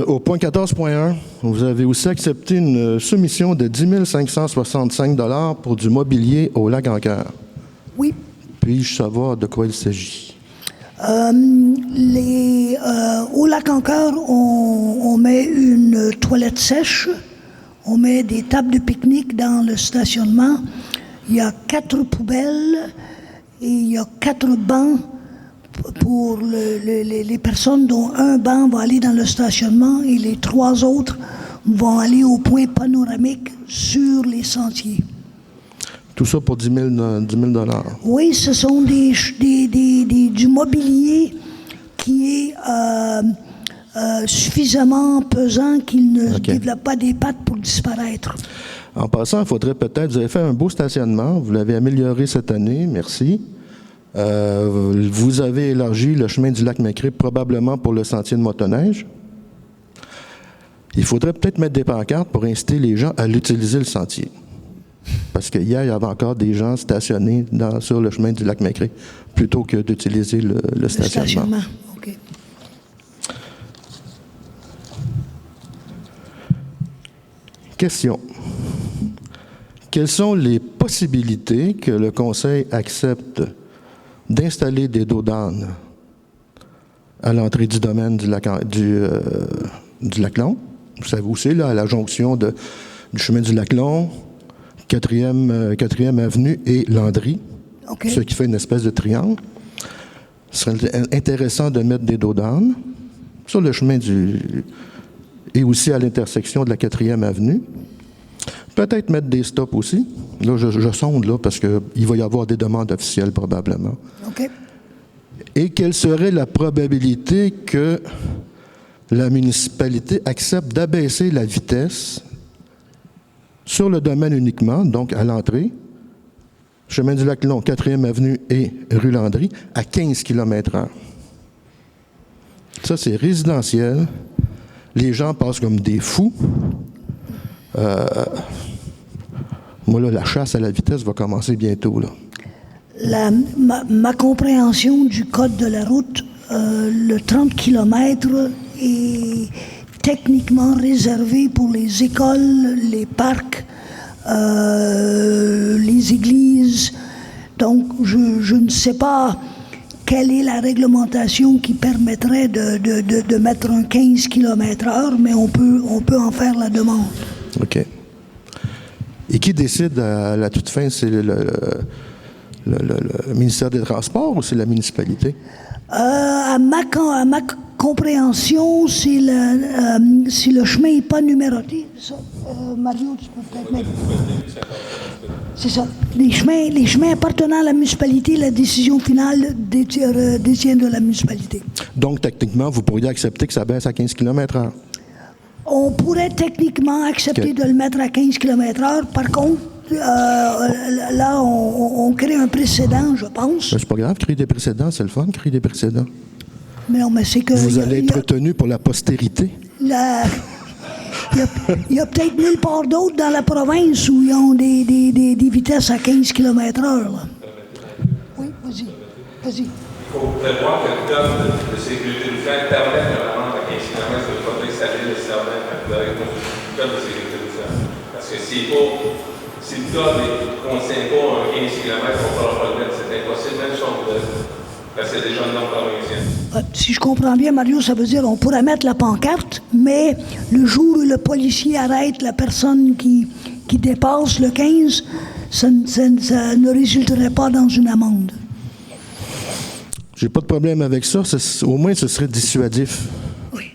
Au point 14.1, vous avez aussi accepté une soumission de 10 565 $ pour du mobilier au Lac-Encore. Oui. Puis-je savoir de quoi il s'agit? Au Lac-Encore, on met une toilette sèche, on met des tables de pique-nique dans le stationnement. Il y a 4 poubelles et il y a 4 bancs pour les personnes dont un banc va aller dans le stationnement et les 3 autres vont aller au point panoramique sur les sentiers. Tout ça pour 10 000 $. Oui, ce sont du mobilier qui est suffisamment pesant qu'il ne développe pas des pattes pour disparaître. En passant, il faudrait peut-être, vous avez fait un beau stationnement, vous l'avez amélioré cette année, merci. Vous avez élargi le chemin du lac Mécré probablement pour le sentier de motoneige. Il faudrait peut-être mettre des pancartes pour inciter les gens à l'utiliser le sentier. Parce qu'hier, il y avait encore des gens stationnés sur le chemin du lac Mécré plutôt que d'utiliser le stationnement. OK. Question. Quelles sont les possibilités que le Conseil accepte d'installer des dos d'âne à l'entrée du domaine du Lac-Long Vous savez où c'est, là, à la jonction du chemin du Lac-Long, 4e avenue et Landry, OK. ce qui fait une espèce de triangle. Ce serait intéressant de mettre des dos d'âne sur le chemin et aussi à l'intersection de la 4e avenue. Peut-être mettre des stops aussi. Là, je sonde, là, parce qu'il va y avoir des demandes officielles, probablement. OK. Et quelle serait la probabilité que la municipalité accepte d'abaisser la vitesse sur le domaine uniquement, donc à l'entrée, chemin du Lac-Long, 4e avenue et rue Landry, à 15 km/h. Ça, c'est résidentiel. Les gens passent comme des fous. Moi, là, la chasse à la vitesse va commencer bientôt, là. Ma compréhension du code de la route, le 30 km est techniquement réservé pour les écoles, les parcs, les églises. Donc, je ne sais pas quelle est la réglementation qui permettrait de mettre un 15 km/h, mais on peut en faire la demande. OK. Et qui décide à la toute fin, c'est le ministère des Transports ou c'est la municipalité? À ma compréhension, si le chemin n'est pas numéroté, ça, Mario, tu peux peut-être mettre. C'est ça. Les chemins appartenant à la municipalité, la décision finale détient de la municipalité. Donc, techniquement, vous pourriez accepter que ça baisse à 15 km/h? On pourrait techniquement accepter de le mettre à 15 km/h. Par contre, là, on crée un précédent, je pense. C'est pas grave, créer des précédents, c'est le fun, créer des précédents. Mais non, mais c'est que... Vous allez être retenu pour la postérité. Il y a peut-être nulle part d'autre dans la province où ils ont des vitesses à 15 km/h. Oui, vas-y. Il faut prévoir que le code de sécurité routière permet que la vente à 15 km ne soit pas installée nécessairement avec le code de sécurité routière. Parce que si le code ne contient pas un 15 km, on ne pourra pas le mettre. C'est impossible, même si on voulait. C'est déjà une norme provinciale. Si je comprends bien, Mario, ça veut dire qu'on pourrait mettre la pancarte, mais le jour où le policier arrête la personne qui dépasse le 15, ça ne résulterait pas dans une amende. J'ai pas de problème avec ça. Au moins, ce serait dissuasif. Oui.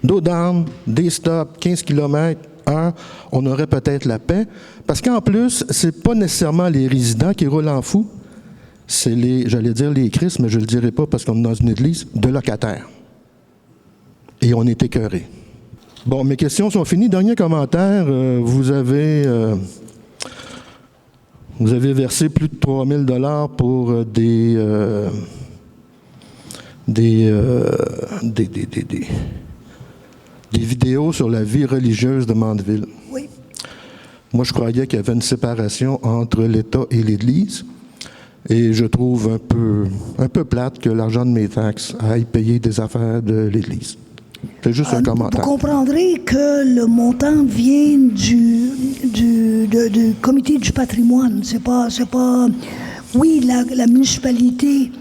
Dos d'âne, des stops, 15 km/h, on aurait peut-être la paix. Parce qu'en plus, c'est pas nécessairement les résidents qui roulent en fou. C'est j'allais dire les Christ, mais je le dirai pas parce qu'on est dans une église, de locataires. Et on est écœurés. Bon, mes questions sont finies. Dernier commentaire, vous avez versé plus de 3 000 $ pour des vidéos sur la vie religieuse de Mandeville. Oui. Moi, je croyais qu'il y avait une séparation entre l'État et l'Église. Et je trouve un peu plate que l'argent de mes taxes aille payer des affaires de l'Église. C'est juste un commentaire. Vous comprendrez que le montant vient du comité du patrimoine. C'est pas. Oui, la municipalité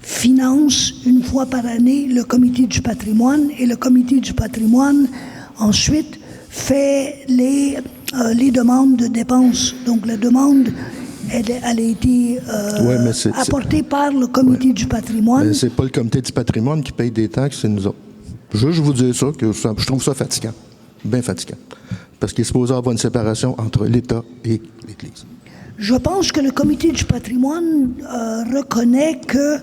finance une fois par année le comité du patrimoine et le comité du patrimoine ensuite fait les demandes de dépenses. Donc la demande, elle a été apportée par le comité du patrimoine. Mais c'est pas le comité du patrimoine qui paye des taxes, c'est nous autres. Je vous dis ça, que je trouve ça fatigant. Bien fatigant. Parce qu'il est supposé avoir une séparation entre l'État et l'Église. Je pense que le comité du patrimoine reconnaît que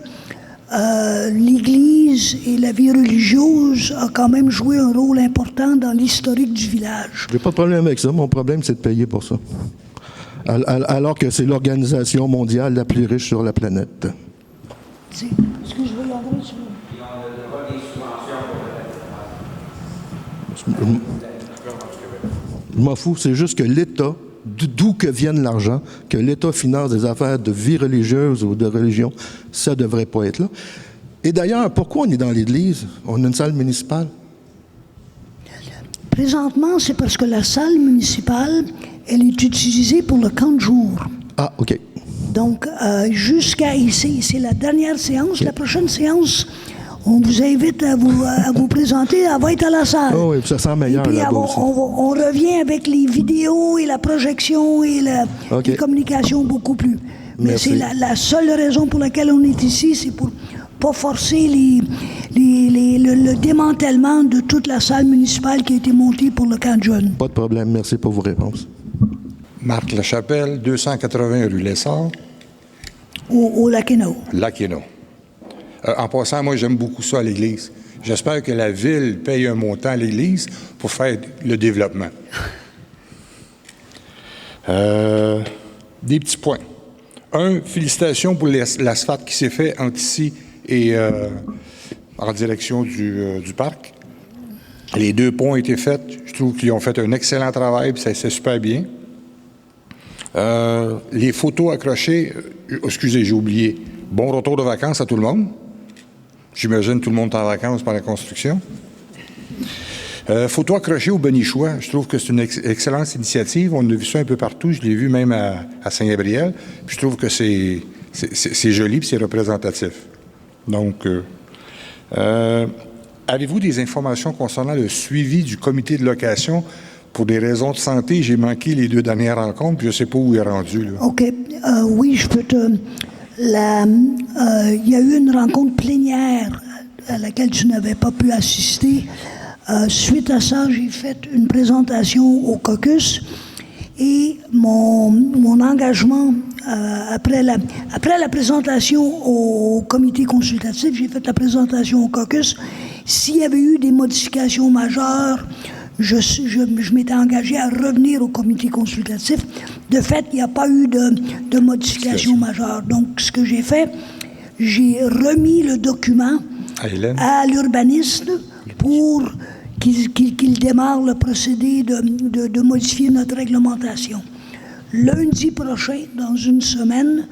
l'Église et la vie religieuse a quand même joué un rôle important dans l'historique du village. J'ai pas de problème avec ça. Mon problème, c'est de payer pour ça. Alors que c'est l'organisation mondiale la plus riche sur la planète. Est-ce que je veux y envoyer sur Je m'en fous, c'est juste que l'État, d'où que vienne l'argent, que l'État finance des affaires de vie religieuse ou de religion, ça ne devrait pas être là. Et d'ailleurs, pourquoi on est dans l'Église? On a une salle municipale? Présentement, c'est parce que la salle municipale, elle est utilisée pour le camp de jour. Ah, OK. Donc, jusqu'à ici, c'est la dernière séance. Okay. La prochaine séance, On vous invite à vous présenter. Elle va être à la salle. Oh oui, ça sent meilleur Et puis, là-bas aussi. on revient avec les vidéos et la projection et OK. les communications beaucoup plus. Mais Merci. c'est la seule raison pour laquelle on est ici, c'est pour pas forcer le démantèlement de toute la salle municipale qui a été montée pour le camp de jeunes. Pas de problème. Merci pour vos réponses. Marc Lachapelle, 280 rue Lessard, Au Lac-Hénault. Lac-Hénault. En passant, moi, j'aime beaucoup ça à l'Église. J'espère que la Ville paye un montant à l'Église pour faire le développement. Des petits points. Félicitations pour l'asphalte qui s'est fait entre ici et en direction du parc. Les 2 ponts ont été faits. Je trouve qu'ils ont fait un excellent travail, puis ça c'est super bien. Les photos accrochées, excusez, j'ai oublié. Bon retour de vacances à tout le monde. J'imagine tout le monde est en vacances par la construction. Photos accrochées au Benichois, je trouve que c'est une excellente initiative. On a vu ça un peu partout. Je l'ai vu même à Saint-Gabriel. Puis je trouve que c'est joli et c'est représentatif. Donc, avez-vous des informations concernant le suivi du comité de location? Pour des raisons de santé, j'ai manqué les 2 dernières rencontres, puis je ne sais pas où il est rendu. Là. OK. Oui, je peux te... Il y a eu une rencontre plénière à laquelle tu n'avais pas pu assister. Suite à ça, j'ai fait une présentation au caucus et mon engagement, après la présentation au comité consultatif, j'ai fait la présentation au caucus. S'il y avait eu des modifications majeures, je m'étais engagé à revenir au comité consultatif. De fait, il n'y a pas eu de modification majeure. Donc, ce que j'ai fait, j'ai remis le document à l'urbaniste pour qu'il démarre le procédé de modifier notre réglementation. Lundi prochain, dans une semaine,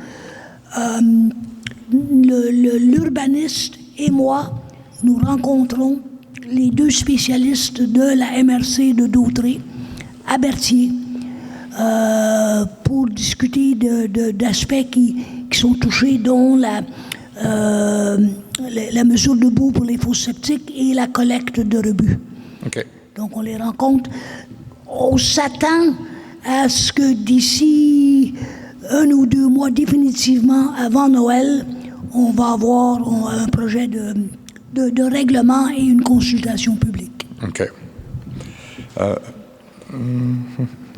l'urbaniste et moi, nous rencontrons les 2 spécialistes de la MRC de Dautré à Berthier pour discuter d'aspects qui sont touchés, dont la mesure de boue pour les fosses septiques et la collecte de rebut. OK. Donc, on les rencontre. On s'attend à ce que d'ici 1 ou 2 mois, définitivement avant Noël, on va avoir un projet de règlement et une consultation publique. OK.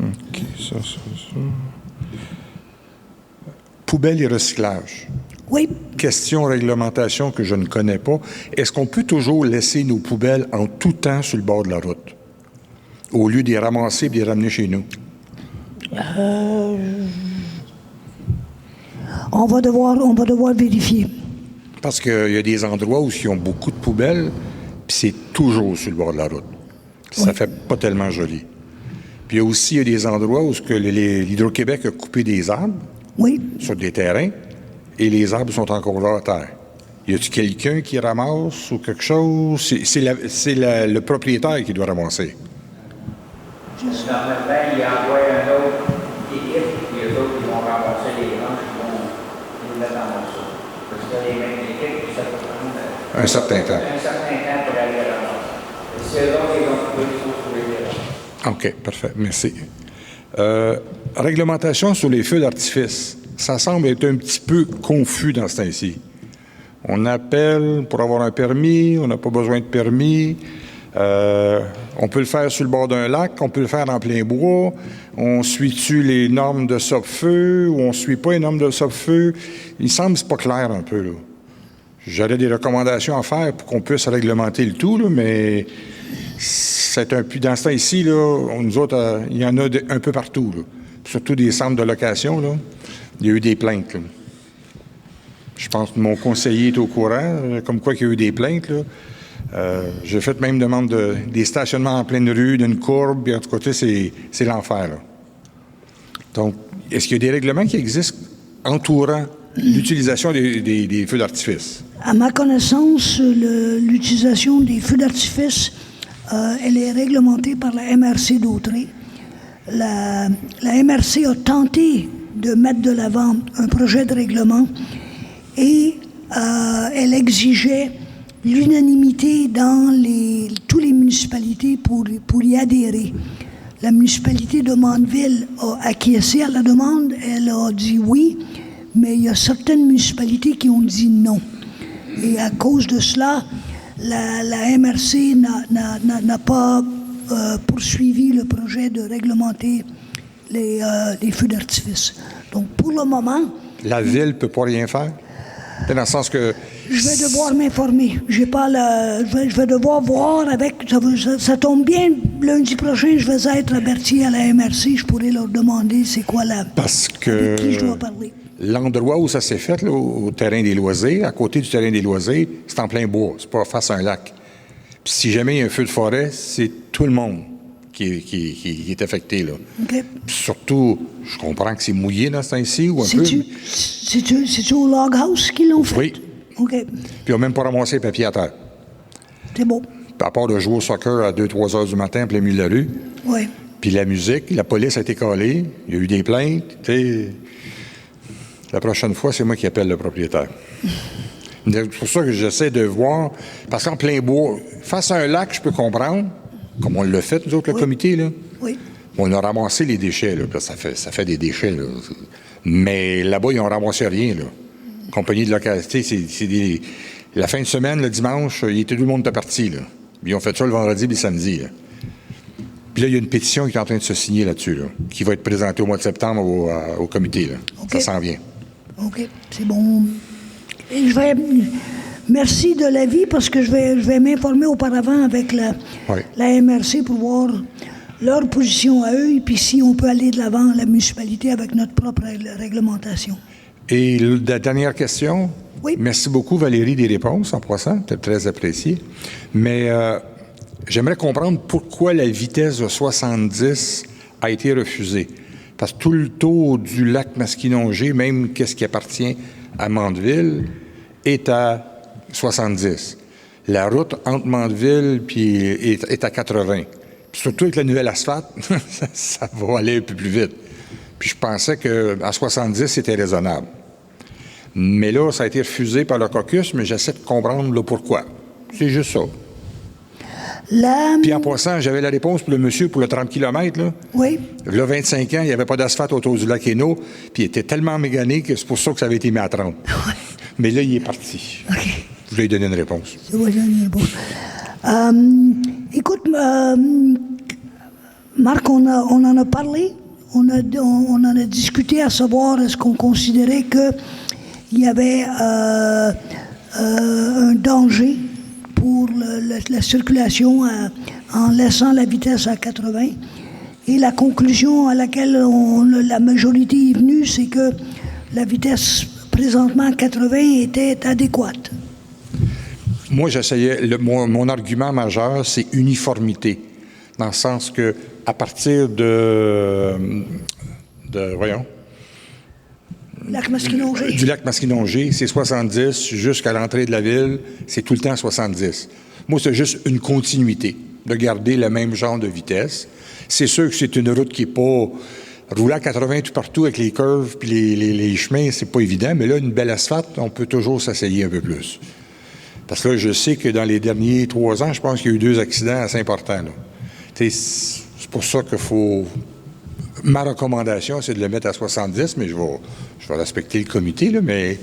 OK, ça. Poubelle et recyclage. Oui. Question réglementation que je ne connais pas. Est-ce qu'on peut toujours laisser nos poubelles en tout temps sur le bord de la route, au lieu de les ramasser et de les ramener chez nous? On va devoir vérifier. Parce qu'il y a des endroits où ils ont beaucoup de poubelles, puis c'est toujours sur le bord de la route. Ça fait pas tellement joli. Puis il y a aussi des endroits où l'Hydro-Québec a coupé des arbres sur des terrains, et les arbres sont encore là à terre. Y a-t-il quelqu'un qui ramasse ou quelque chose? C'est le propriétaire qui doit ramasser. Normalement, il envoie un autre équipe, puis eux autres, ils vont ramasser les branches, ils vont les mettre en morceaux. Parce que les mêmes équipes, ça peut prendre Un certain temps pour aller ramasser. Et c'est eux autres qui vont trouver les branches. OK, parfait. Merci. Réglementation sur les feux d'artifice. Ça semble être un petit peu confus dans ce temps-ci. On appelle pour avoir un permis, on n'a pas besoin de permis. On peut le faire sur le bord d'un lac, on peut le faire en plein bois. On suit-tu les normes de SOPFEU ou on ne suit pas les normes de SOPFEU? Il semble que ce n'est pas clair un peu, là. J'aurais des recommandations à faire pour qu'on puisse réglementer le tout, là, mais c'est un peu dans ce temps-ci, là, nous autres, il y en a un peu partout, là. Surtout des centres de location, là. Il y a eu des plaintes, là. Je pense que mon conseiller est au courant, comme quoi qu'il y a eu des plaintes, là. J'ai fait même demande des stationnements en pleine rue, d'une courbe, et en tout cas, c'est l'enfer, là. Donc, est-ce qu'il y a des règlements qui existent entourant l'utilisation des feux d'artifice? À ma connaissance, l'utilisation des feux d'artifice, elle est réglementée par la MRC d'Autré. La MRC a tenté de mettre de l'avant un projet de règlement et elle exigeait l'unanimité dans toutes les municipalités pour y adhérer. La municipalité de Mandeville a acquiescé à la demande, elle a dit oui, mais il y a certaines municipalités qui ont dit non. Et à cause de cela, la MRC n'a pas poursuivi le projet de réglementer les feux d'artifice. Donc, pour le moment... La Ville ne peut pas rien faire? Dans le sens que... Je vais devoir m'informer. Je vais devoir voir avec... Ça tombe bien, lundi prochain, je vais être à Berthier à la MRC. Je pourrais leur demander c'est quoi Parce que... avec qui je dois parler. L'endroit où ça s'est fait, là, au terrain des loisirs, à côté du terrain des loisirs, c'est en plein bois. C'est pas face à un lac. Puis si jamais il y a un feu de forêt, c'est tout le monde qui est affecté, là. Okay. Puis surtout, je comprends que c'est mouillé dans ce temps-ci, ou un peu. C'est-tu au Log House qu'ils l'ont fait? Oui. OK. Puis ils n'ont même pas ramassé le papier à terre. C'est beau. Puis à part de jouer au soccer à 2-3 heures du matin en plein milieu de la rue. Oui. Puis la musique, la police a été calée, il y a eu des plaintes. T'sais, la prochaine fois, c'est moi qui appelle le propriétaire. C'est pour ça que j'essaie de voir, parce qu'en plein bois, face à un lac, je peux comprendre, comme on l'a fait, nous autres, le comité, là. Oui. On a ramassé les déchets, là, puis ça fait des déchets, là. Mais là-bas, ils n'ont ramassé rien, là. Compagnie de localité, c'est la fin de semaine, le dimanche, tout le monde était parti, là. Ils ont fait ça le vendredi et le samedi, là. Puis là, il y a une pétition qui est en train de se signer là-dessus, là, qui va être présentée au mois de septembre au comité, là. Okay. Ça s'en vient. OK, c'est bon. Et merci de l'avis parce que je vais m'informer auparavant avec la MRC pour voir leur position à eux et puis si on peut aller de l'avant, la municipalité, avec notre propre réglementation. Et la dernière question. Oui. Merci beaucoup, Valérie, des réponses en passant. C'est très apprécié. Mais j'aimerais comprendre pourquoi la vitesse de 70 a été refusée. Parce que tout le tour du lac Masquinongé, même qu'est-ce qui appartient à Mandeville, est à 70. La route entre Mandeville puis est à 80. Puis surtout avec la nouvelle asphalte, ça va aller un peu plus vite. Puis je pensais qu'à 70, c'était raisonnable. Mais là, ça a été refusé par le caucus, mais j'essaie de comprendre le pourquoi. C'est juste ça. Puis en passant, j'avais la réponse pour le monsieur pour le 30 km. Là. Oui. Là, 25 ans, il n'y avait pas d'asphalte autour du lac Hainaut, puis il était tellement mégané que c'est pour ça que ça avait été mis à 30. Oui. Mais là, il est parti. OK. Je vais lui donner une réponse. Je vais donner une réponse. Écoute, Marc, on en a parlé. On en a discuté à savoir est-ce qu'on considérait qu'il y avait un danger pour la circulation en laissant la vitesse à 80. Et la conclusion à laquelle la majorité est venue, c'est que la vitesse présentement à 80 était adéquate. Moi, j'essayais, mon argument majeur, c'est uniformité. Dans le sens que à partir Lac Masquinongé. Du lac Masquinongé, c'est 70 jusqu'à l'entrée de la ville, c'est tout le temps 70. Moi, c'est juste une continuité de garder le même genre de vitesse. C'est sûr que c'est une route qui n'est pas rouler à 80 tout partout avec les curves puis les chemins, c'est pas évident, mais là, une belle asphalte, on peut toujours s'essayer un peu plus. Parce que là, je sais que dans les derniers 3 ans, je pense qu'il y a eu 2 accidents assez importants, là. C'est pour ça qu'il faut... Ma recommandation, c'est de le mettre à 70, mais je vais respecter le comité, là, mais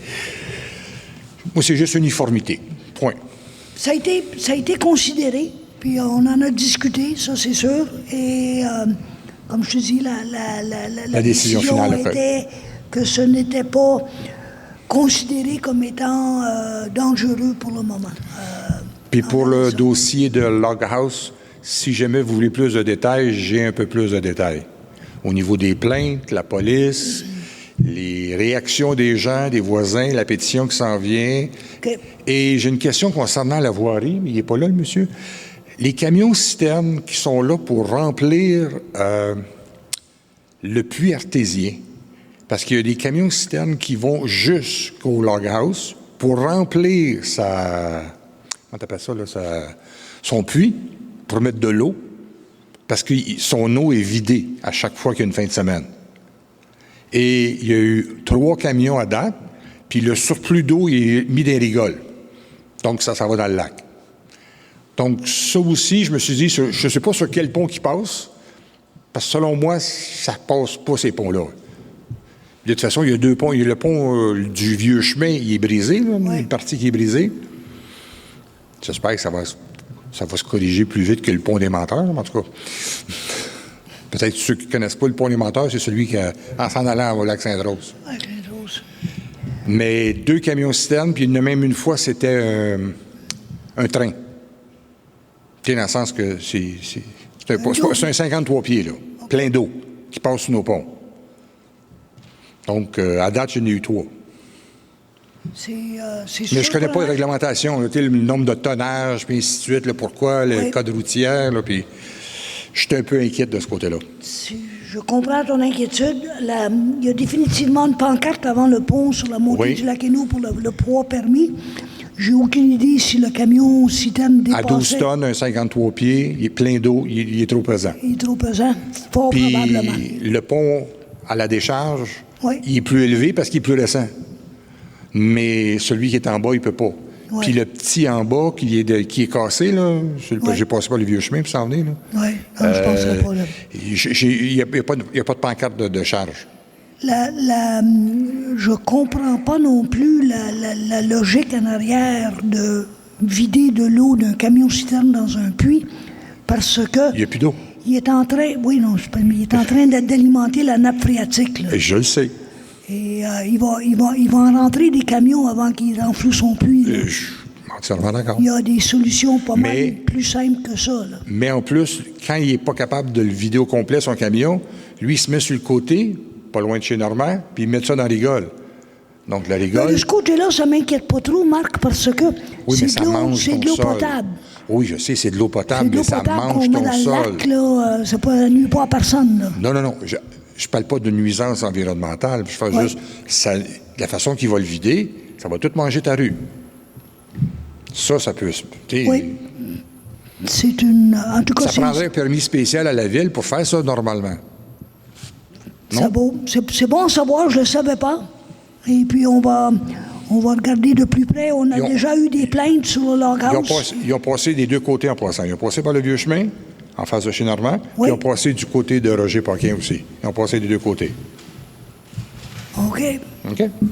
moi, c'est juste uniformité. Point. Ça a été considéré, puis on en a discuté, ça, c'est sûr. Et comme je te dis, la décision finale était que ce n'était pas considéré comme étant dangereux pour le moment. Puis pour le dossier de Log House, si jamais vous voulez plus de détails, j'ai un peu plus de détails. Au niveau des plaintes, la police, les réactions des gens, des voisins, la pétition qui s'en vient. Okay. Et j'ai une question concernant la voirie, mais il n'est pas là, le monsieur. Les camions-citernes qui sont là pour remplir le puits artésien, parce qu'il y a des camions-citernes qui vont jusqu'au Log House pour remplir comment t'appelles ça, là, son puits, pour mettre de l'eau, parce que son eau est vidée à chaque fois qu'il y a une fin de semaine. Et il y a eu 3 camions à date, puis le surplus d'eau il est mis dans les rigoles. Donc, ça va dans le lac. Donc, ça aussi, je me suis dit, je ne sais pas sur quel pont qui passe, parce que selon moi, ça ne passe pas ces ponts-là. De toute façon, il y a 2 ponts. Il y a le pont du vieux chemin, il est brisé, là, une partie qui est brisée. J'espère que ça va se corriger plus vite que le pont des menteurs, en tout cas. Peut-être ceux qui ne connaissent pas le pont des menteurs, c'est celui qui, en s'en allant au lac Sainte-Rose. Mais 2 camions-citernes, puis il y en a même une fois, c'était un train. Dans le sens que c'est un 53 pieds, là, plein d'eau, qui passe sur nos ponts. Donc, à date, il y en a eu 3. Mais je ne connais pas les réglementations, là, le nombre de tonnage, puis ainsi de suite, là, pourquoi, le code routier, là, puis je suis un peu inquiète de ce côté-là. Je comprends ton inquiétude. Il y a définitivement une pancarte avant le pont sur la montée du lac Hainaut pour le poids permis. J'ai aucune idée si le camion citerne dépassait. À 12 tonnes, un 53 pieds, il est plein d'eau, il est trop pesant. Il est trop pesant, fort puis, probablement. Le pont à la décharge, il est plus élevé parce qu'il est plus récent. Mais celui qui est en bas, il ne peut pas. Puis le petit en bas qui est cassé, là, j'ai passé par le vieux chemin pour s'en venir. Oui, je ne penserais pas. Il n'y a pas de pancarte de charge. Je comprends pas non plus la logique en arrière de vider de l'eau d'un camion-citerne dans un puits parce que... Il n'y a plus d'eau. Il est en train... Oui, non, il est en train d'alimenter la nappe phréatique. Là. Je le sais. Et il va en rentrer des camions avant qu'il enfloue son puits. Je suis entièrement d'accord. Il y a des solutions pas mal plus simples que ça. Là. Mais en plus, quand il n'est pas capable de le vider au complet, son camion, lui, il se met sur le côté, pas loin de chez Normand, puis il met ça dans la rigole. Donc, la rigole... De ce côté-là, ça ne m'inquiète pas trop, Marc, parce que c'est de l'eau potable. Oui, je sais, c'est de l'eau potable, mais ça mange ton sol. Lac, là, ça ne nuit pas à personne. Là. Non. Je ne parle pas de nuisance environnementale. Je fais juste... la façon qu'il va le vider, ça va tout manger ta rue. Ça peut... Oui. C'est une... En tout cas, ça prendrait un permis spécial à la ville pour faire ça normalement. C'est bon à savoir, je ne le savais pas. Et puis, on va regarder de plus près. On a déjà eu des plaintes sur le loghouse. Ils ont passé des 2 côtés en passant. Ils ont passé par le vieux chemin, en face de chez Normand, puis ils ont passé du côté de Roger Paquin aussi. Ils ont passé des 2 côtés. OK.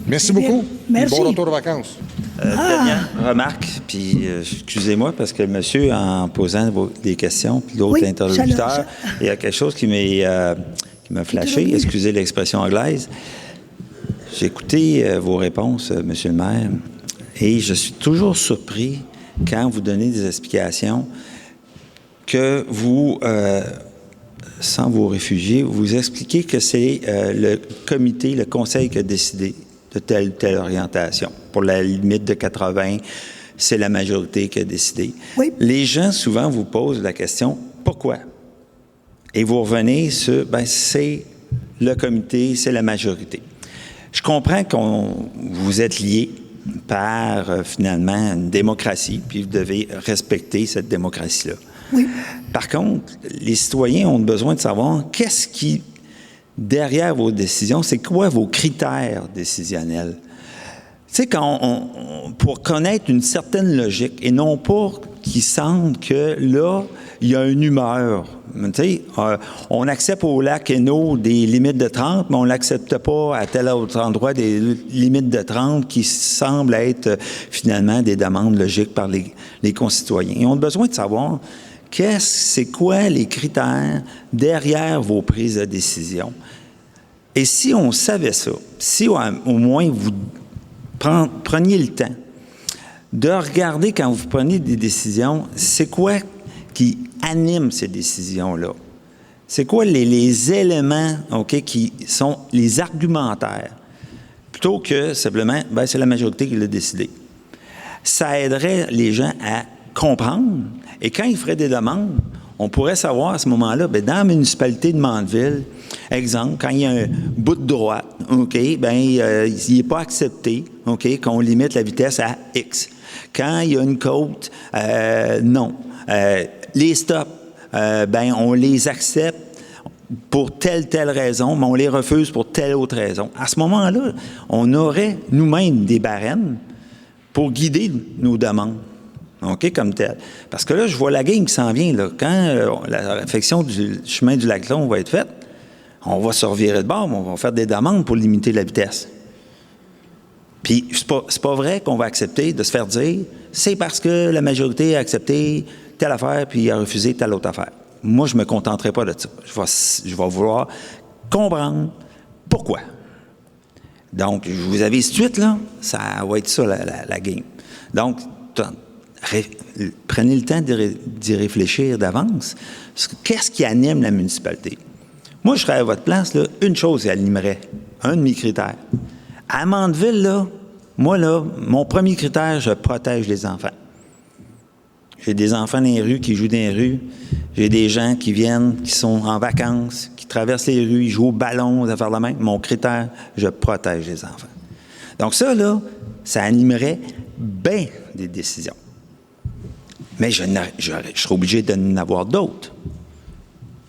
Merci beaucoup. Merci. Bon retour de vacances. Dernière remarque, puis excusez-moi, parce que le monsieur, en posant des questions, puis l'autre interlocuteur, il y a quelque chose qui m'a flashé, excusez l'expression anglaise. J'ai écouté vos réponses, monsieur le maire, et je suis toujours surpris quand vous donnez des explications que vous, sans vous réfugier, vous expliquez que c'est le comité, le conseil qui a décidé de telle ou telle orientation. Pour la limite de 80, c'est la majorité qui a décidé. Oui. Les gens, souvent, vous posent la question « Pourquoi? » Et vous revenez sur « c'est le comité, c'est la majorité. » Je comprends que vous êtes liés par, finalement, une démocratie, puis vous devez respecter cette démocratie-là. Oui. Par contre, les citoyens ont besoin de savoir qu'est-ce qui, derrière vos décisions, c'est quoi vos critères décisionnels? Tu sais, pour connaître une certaine logique, et non pas qu'il semble que là, il y a une humeur. Tu sais, on accepte au lac Hainaut des limites de 30, mais on n'accepte pas à tel autre endroit des limites de 30 qui semblent être finalement des demandes logiques par les concitoyens. Ils ont besoin de savoir c'est quoi les critères derrière vos prises de décision. Et si on savait ça, si au moins vous preniez le temps de regarder quand vous prenez des décisions, c'est quoi qui anime ces décisions-là? C'est quoi les éléments qui sont les argumentaires? Plutôt que simplement, c'est la majorité qui l'a décidé. Ça aiderait les gens à comprendre. Et quand ils feraient des demandes, on pourrait savoir à ce moment-là, dans la municipalité de Mandeville, exemple, quand il y a un bout de droite, il n'est pas accepté, qu'on limite la vitesse à X. Quand il y a une côte, non. Les stops, on les accepte pour telle raison, mais on les refuse pour telle autre raison. À ce moment-là, on aurait nous-mêmes des barèmes pour guider nos demandes, OK, comme tel. Parce que là, je vois la game qui s'en vient. Là. Quand la réfection du chemin du Lac-Long va être faite, on va se revirer de bord, mais on va faire des demandes pour limiter la vitesse. Puis, c'est pas vrai qu'on va accepter de se faire dire c'est parce que la majorité a accepté telle affaire puis a refusé telle autre affaire. Moi, je ne me contenterai pas de ça. Je vais vouloir comprendre pourquoi. Donc, je vous avise tout de suite, là, ça va être ça, la game. Donc, prenez le temps d'y réfléchir d'avance. Qu'est-ce qui anime la municipalité? Moi, je serais à votre place, là, une chose animerait, un de mes critères. À Mandeville, là, moi, là, mon premier critère, je protège les enfants. J'ai des enfants dans les rues qui jouent dans les rues. J'ai des gens qui viennent, qui sont en vacances, qui traversent les rues, ils jouent au ballon, à faire la même. Mon critère, je protège les enfants. Donc ça, là, ça animerait bien des décisions. Mais je serais obligé d'en avoir d'autres.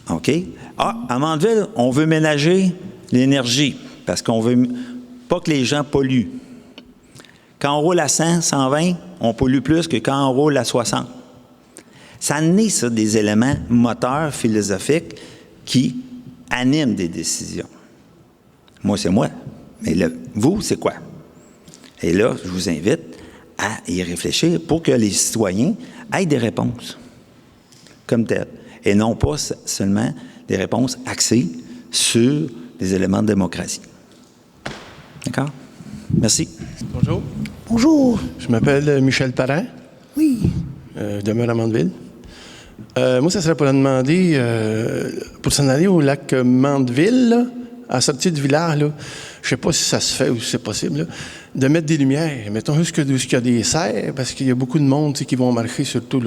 OK? Ah, à Mandeville, on veut ménager l'énergie parce qu'on veut pas que les gens polluent. Quand on roule à 100, 120, on pollue plus que quand on roule à 60. Ça naît, ça, des éléments moteurs philosophiques qui animent des décisions. Moi, c'est moi. Mais là, vous, c'est quoi? Et là, je vous invite à y réfléchir pour que les citoyens aient des réponses comme telles. Et non pas seulement des réponses axées sur des éléments de démocratie. D'accord? Merci. Bonjour. Bonjour. Je m'appelle Michel Parent. Oui. Demeure à Mandeville. Moi, ça serait pour demander, pour s'en aller au lac Mandeville, là, à la sortie du village, là, je ne sais pas si ça se fait ou si c'est possible, là, de mettre des lumières. Mettons juste qu'il y a des serres, parce qu'il y a beaucoup de monde qui vont marcher surtout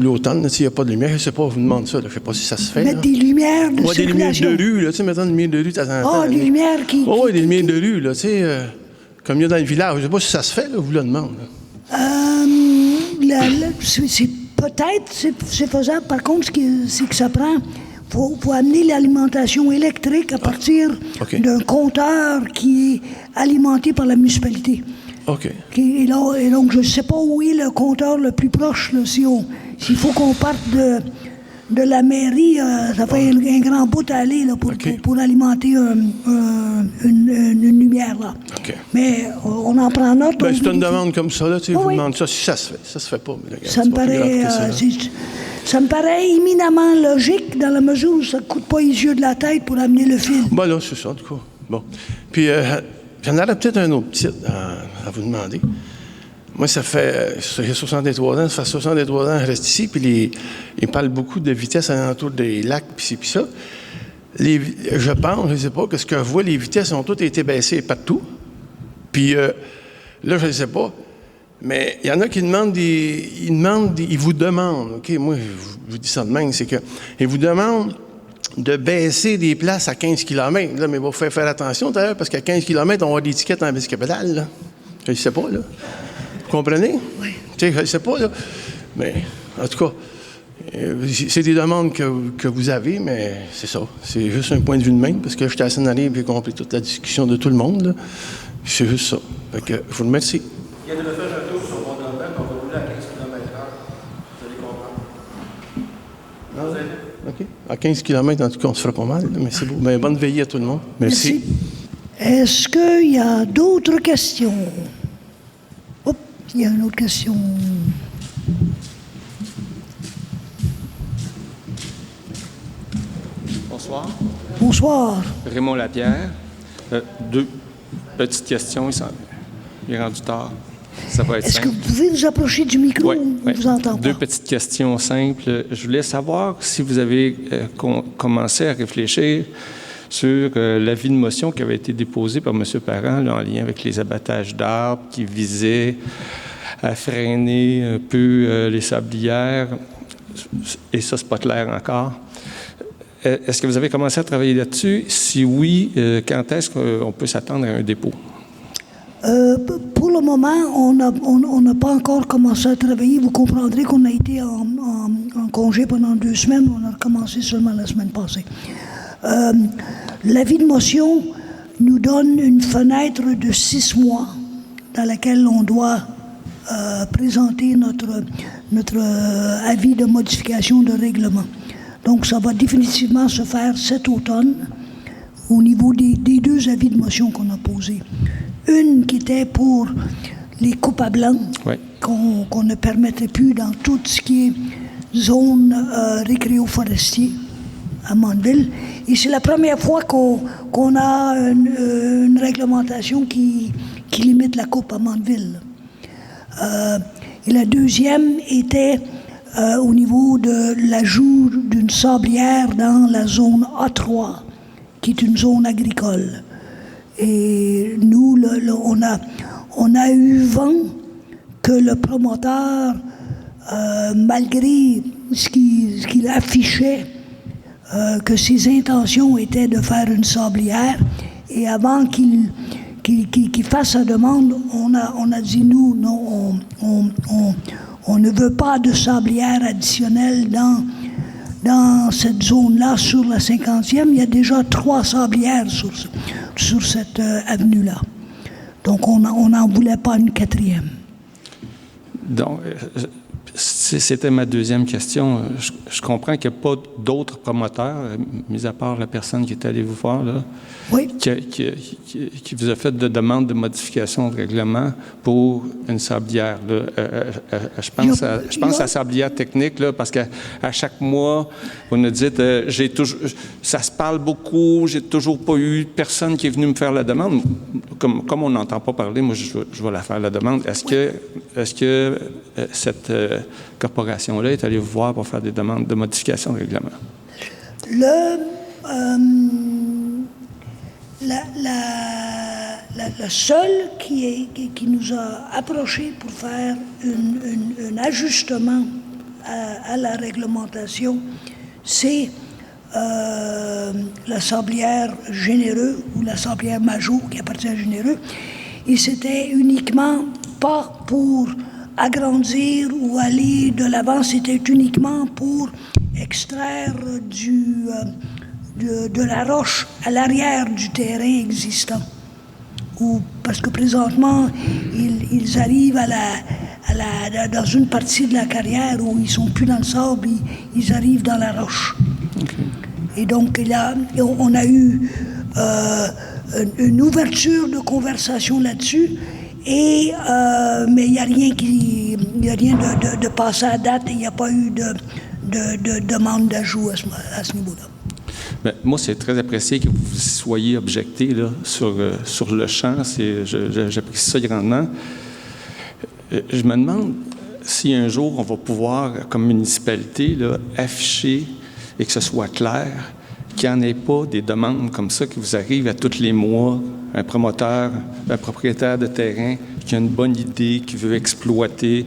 l'automne. S'il n'y a pas de lumière, je ne sais pas, je vous demande ça. Là, je ne sais pas si ça se fait. Mettre des lumières de circulation. Des lumières de rue, là, tu sais, mettons des lumières de rue de temps en temps. Ah, des lumières qui... Oui, des lumières de rue, là, tu sais, comme il y a dans le village. Je ne sais pas si ça se fait, là, je vous le demande. C'est faisable. Par contre, c'est que ça prend... Faut amener l'alimentation électrique à partir d'un compteur qui est alimenté par la municipalité. OK. Et donc, je ne sais pas où est le compteur le plus proche. S'il faut qu'on parte de la mairie, ça fait un grand bout à aller là, pour alimenter une lumière. Là. OK. Mais on en prend note. Ben, c'est une demande comme ça. Là, vous demandez ça si ça se fait. Ça se fait pas. Mais regarde, ça me paraît éminemment logique dans la mesure où ça ne coûte pas les yeux de la tête pour amener le fil. Ben là, c'est ça, en tout cas. Bon. Puis, j'en aurais peut-être un autre titre à vous demander. Moi, ça fait... J'ai 63 ans, ça fait 63 ans que je reste ici, puis ils parlent beaucoup de vitesse alentour des lacs, puis ça. Je pense, je ne sais pas, que ce que je vois, les vitesses ont toutes été baissées partout. Puis, là, je ne sais pas. Mais il y en a qui demandent ils vous demandent, OK, moi, je vous dis ça de même, c'est qu'ils vous demandent de baisser des places à 15 km. Là, mais il va falloir faire attention d'ailleurs, parce qu'à 15 km, on va avoir des étiquettes en bicyclette, là. Je ne sais pas, là. Vous comprenez? Oui. Tu sais, je ne sais pas, là. Mais, en tout cas, c'est des demandes que vous avez, mais c'est ça. C'est juste un point de vue de même, parce que j'étais assez naïf et j'ai compris toute la discussion de tout le monde, là. C'est juste ça. Fait que, je vous remercie. Il y a de faire un tour sur mon domaine, on va rouler à 15 km/h. Vous allez comprendre. OK. À 15 km, en tout cas, on se fera pas mal, là, mais c'est beau. Mais bonne veillée à tout le monde. Merci. Est-ce qu'il y a d'autres questions? Hop, il y a une autre question. Bonsoir. Bonsoir. Raymond Lapierre. Deux petites questions. Il est rendu tard. Ça va être Est-ce simple. que vous pouvez vous approcher du micro? On vous entend pas. Deux petites questions simples. Je voulais savoir si vous avez commencé à réfléchir sur l'avis de motion qui avait été déposé par M. Parent là, en lien avec les abattages d'arbres qui visaient à freiner un peu les sablières. Et ça, c'est pas clair encore. Est-ce que vous avez commencé à travailler là-dessus? Si oui, quand est-ce qu'on peut s'attendre à un dépôt? Pour le moment, on n'a pas encore commencé à travailler. Vous comprendrez qu'on a été en congé pendant 2 semaines. On a recommencé seulement la semaine passée. L'avis de motion nous donne une fenêtre de 6 mois dans laquelle on doit présenter notre avis de modification de règlement. Donc, ça va définitivement se faire cet automne au niveau des deux avis de motion qu'on a posés. Une qui était pour les coupes à blanc, qu'on ne permettrait plus dans tout ce qui est zone récréo-forestier à Mandeville. Et c'est la première fois qu'on a une réglementation qui limite la coupe à Mandeville. Et la deuxième était au niveau de l'ajout d'une sablière dans la zone A3, qui est une zone agricole. Et nous, on a eu vent que le promoteur, malgré ce qu'il affichait, que ses intentions étaient de faire une sablière, et avant qu'il fasse sa demande, on a dit nous, non, on ne veut pas de sablière additionnelle dans cette zone-là, sur la 50e. Il y a déjà 3 sablières sur cette avenue-là. Donc, on n'en voulait pas une 4e. Donc, c'était ma deuxième question. Je comprends qu'il n'y a pas d'autres promoteurs, mis à part la personne qui est allée vous voir, là, qui vous a fait de demande de modification de règlement pour une sablière. Je pense à sablière technique, là, parce qu'à chaque mois, vous nous dites ça se parle beaucoup, j'ai toujours pas eu personne qui est venu me faire la demande. Comme on n'entend pas parler, moi, je vais la faire la demande. Est-ce que cette corporation-là est allée vous voir pour faire des demandes de modification de règlement? La seule qui nous a approchés pour faire un ajustement à la réglementation, c'est la sablière Généreux ou la sablière Majot qui appartient à Généreux. Et c'était uniquement pas pour agrandir ou aller de l'avant, c'était uniquement pour extraire de la roche à l'arrière du terrain existant. Parce que présentement, ils arrivent dans une partie de la carrière où ils ne sont plus dans le sable, ils arrivent dans la roche. Okay. Et donc, on a eu une ouverture de conversation là-dessus, mais il n'y a rien de passé à date, il n'y a pas eu de demande d'ajout à ce niveau-là. Bien, moi, c'est très apprécié que vous soyez objecté là, sur le champ. J'apprécie ça grandement. Je me demande si un jour on va pouvoir, comme municipalité, là, afficher et que ce soit clair qu'il n'y en ait pas des demandes comme ça qui vous arrivent à tous les mois. Un promoteur, un propriétaire de terrain qui a une bonne idée, qui veut exploiter,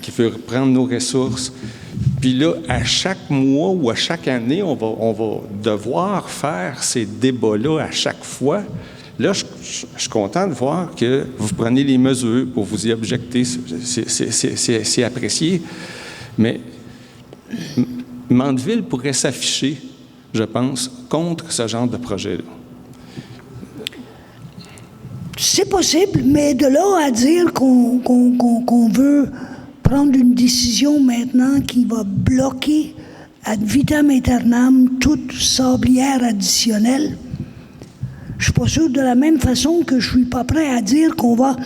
qui veut prendre nos ressources. Puis là, à chaque mois ou à chaque année, on va devoir faire ces débats-là à chaque fois. Là, je suis content de voir que vous prenez les mesures pour vous y objecter. C'est apprécié. Mais Mandeville pourrait s'afficher, je pense, contre ce genre de projet-là. C'est possible, mais de là à dire qu'on veut prendre une décision maintenant qui va bloquer ad vitam aeternam toute sablière additionnelle, je ne suis pas sûr, de la même façon que je ne suis pas prêt à dire qu'on va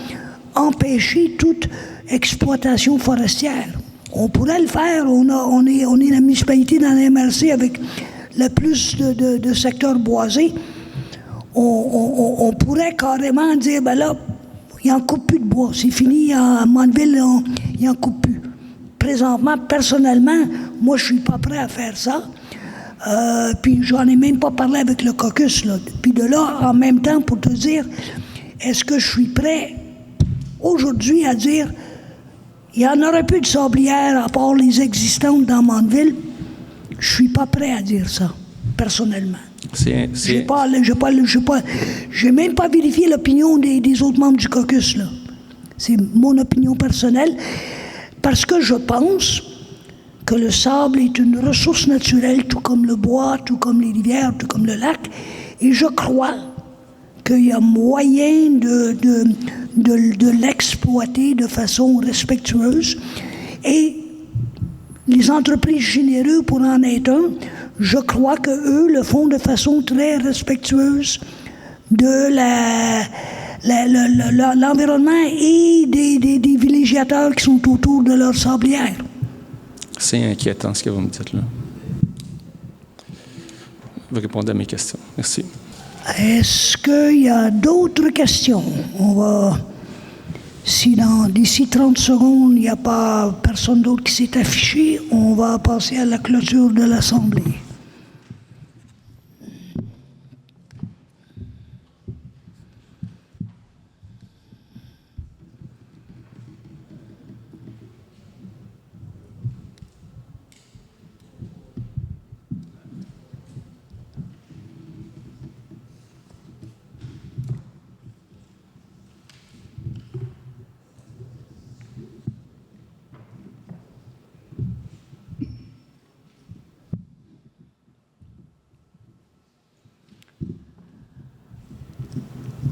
empêcher toute exploitation forestière. On pourrait le faire, on est la municipalité dans la MRC avec le plus de secteurs boisés. On pourrait carrément dire, ben là, il n'en coupe plus de bois. C'est fini, à Mandeville, il n'en coupe plus. Présentement, personnellement, moi, je ne suis pas prêt à faire ça. Puis j'en ai même pas parlé avec le caucus, là. Puis de là, en même temps, pour te dire, est-ce que je suis prêt aujourd'hui à dire, il n'y en aurait plus de sablières à part les existantes dans Mandeville? Je ne suis pas prêt à dire ça, personnellement. J'ai même pas vérifié l'opinion des autres membres du caucus, là. C'est mon opinion personnelle, parce que je pense que le sable est une ressource naturelle, tout comme le bois, tout comme les rivières, tout comme le lac, et je crois qu'il y a moyen de l'exploiter de façon respectueuse. Et les entreprises généreuses, pour en être un, je crois qu'eux le font de façon très respectueuse de l'environnement et des villégiateurs qui sont autour de leur sablière. C'est inquiétant ce que vous me dites là. Vous répondez à mes questions. Merci. Est-ce qu'il y a d'autres questions? Si d'ici 30 secondes, il n'y a pas personne d'autre qui s'est affiché, on va passer à la clôture de l'Assemblée.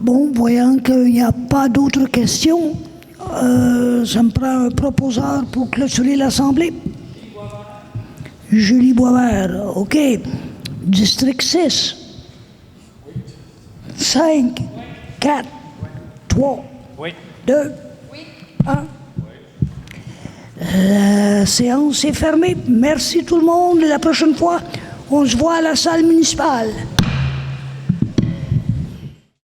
Bon, voyant qu'il n'y a pas d'autres questions, ça me prend un proposeur pour clôturer l'Assemblée. Julie Boisvert, OK. District 6. 5, 4, 3, 2, 1. La séance est fermée. Merci tout le monde. La prochaine fois, on se voit à la salle municipale.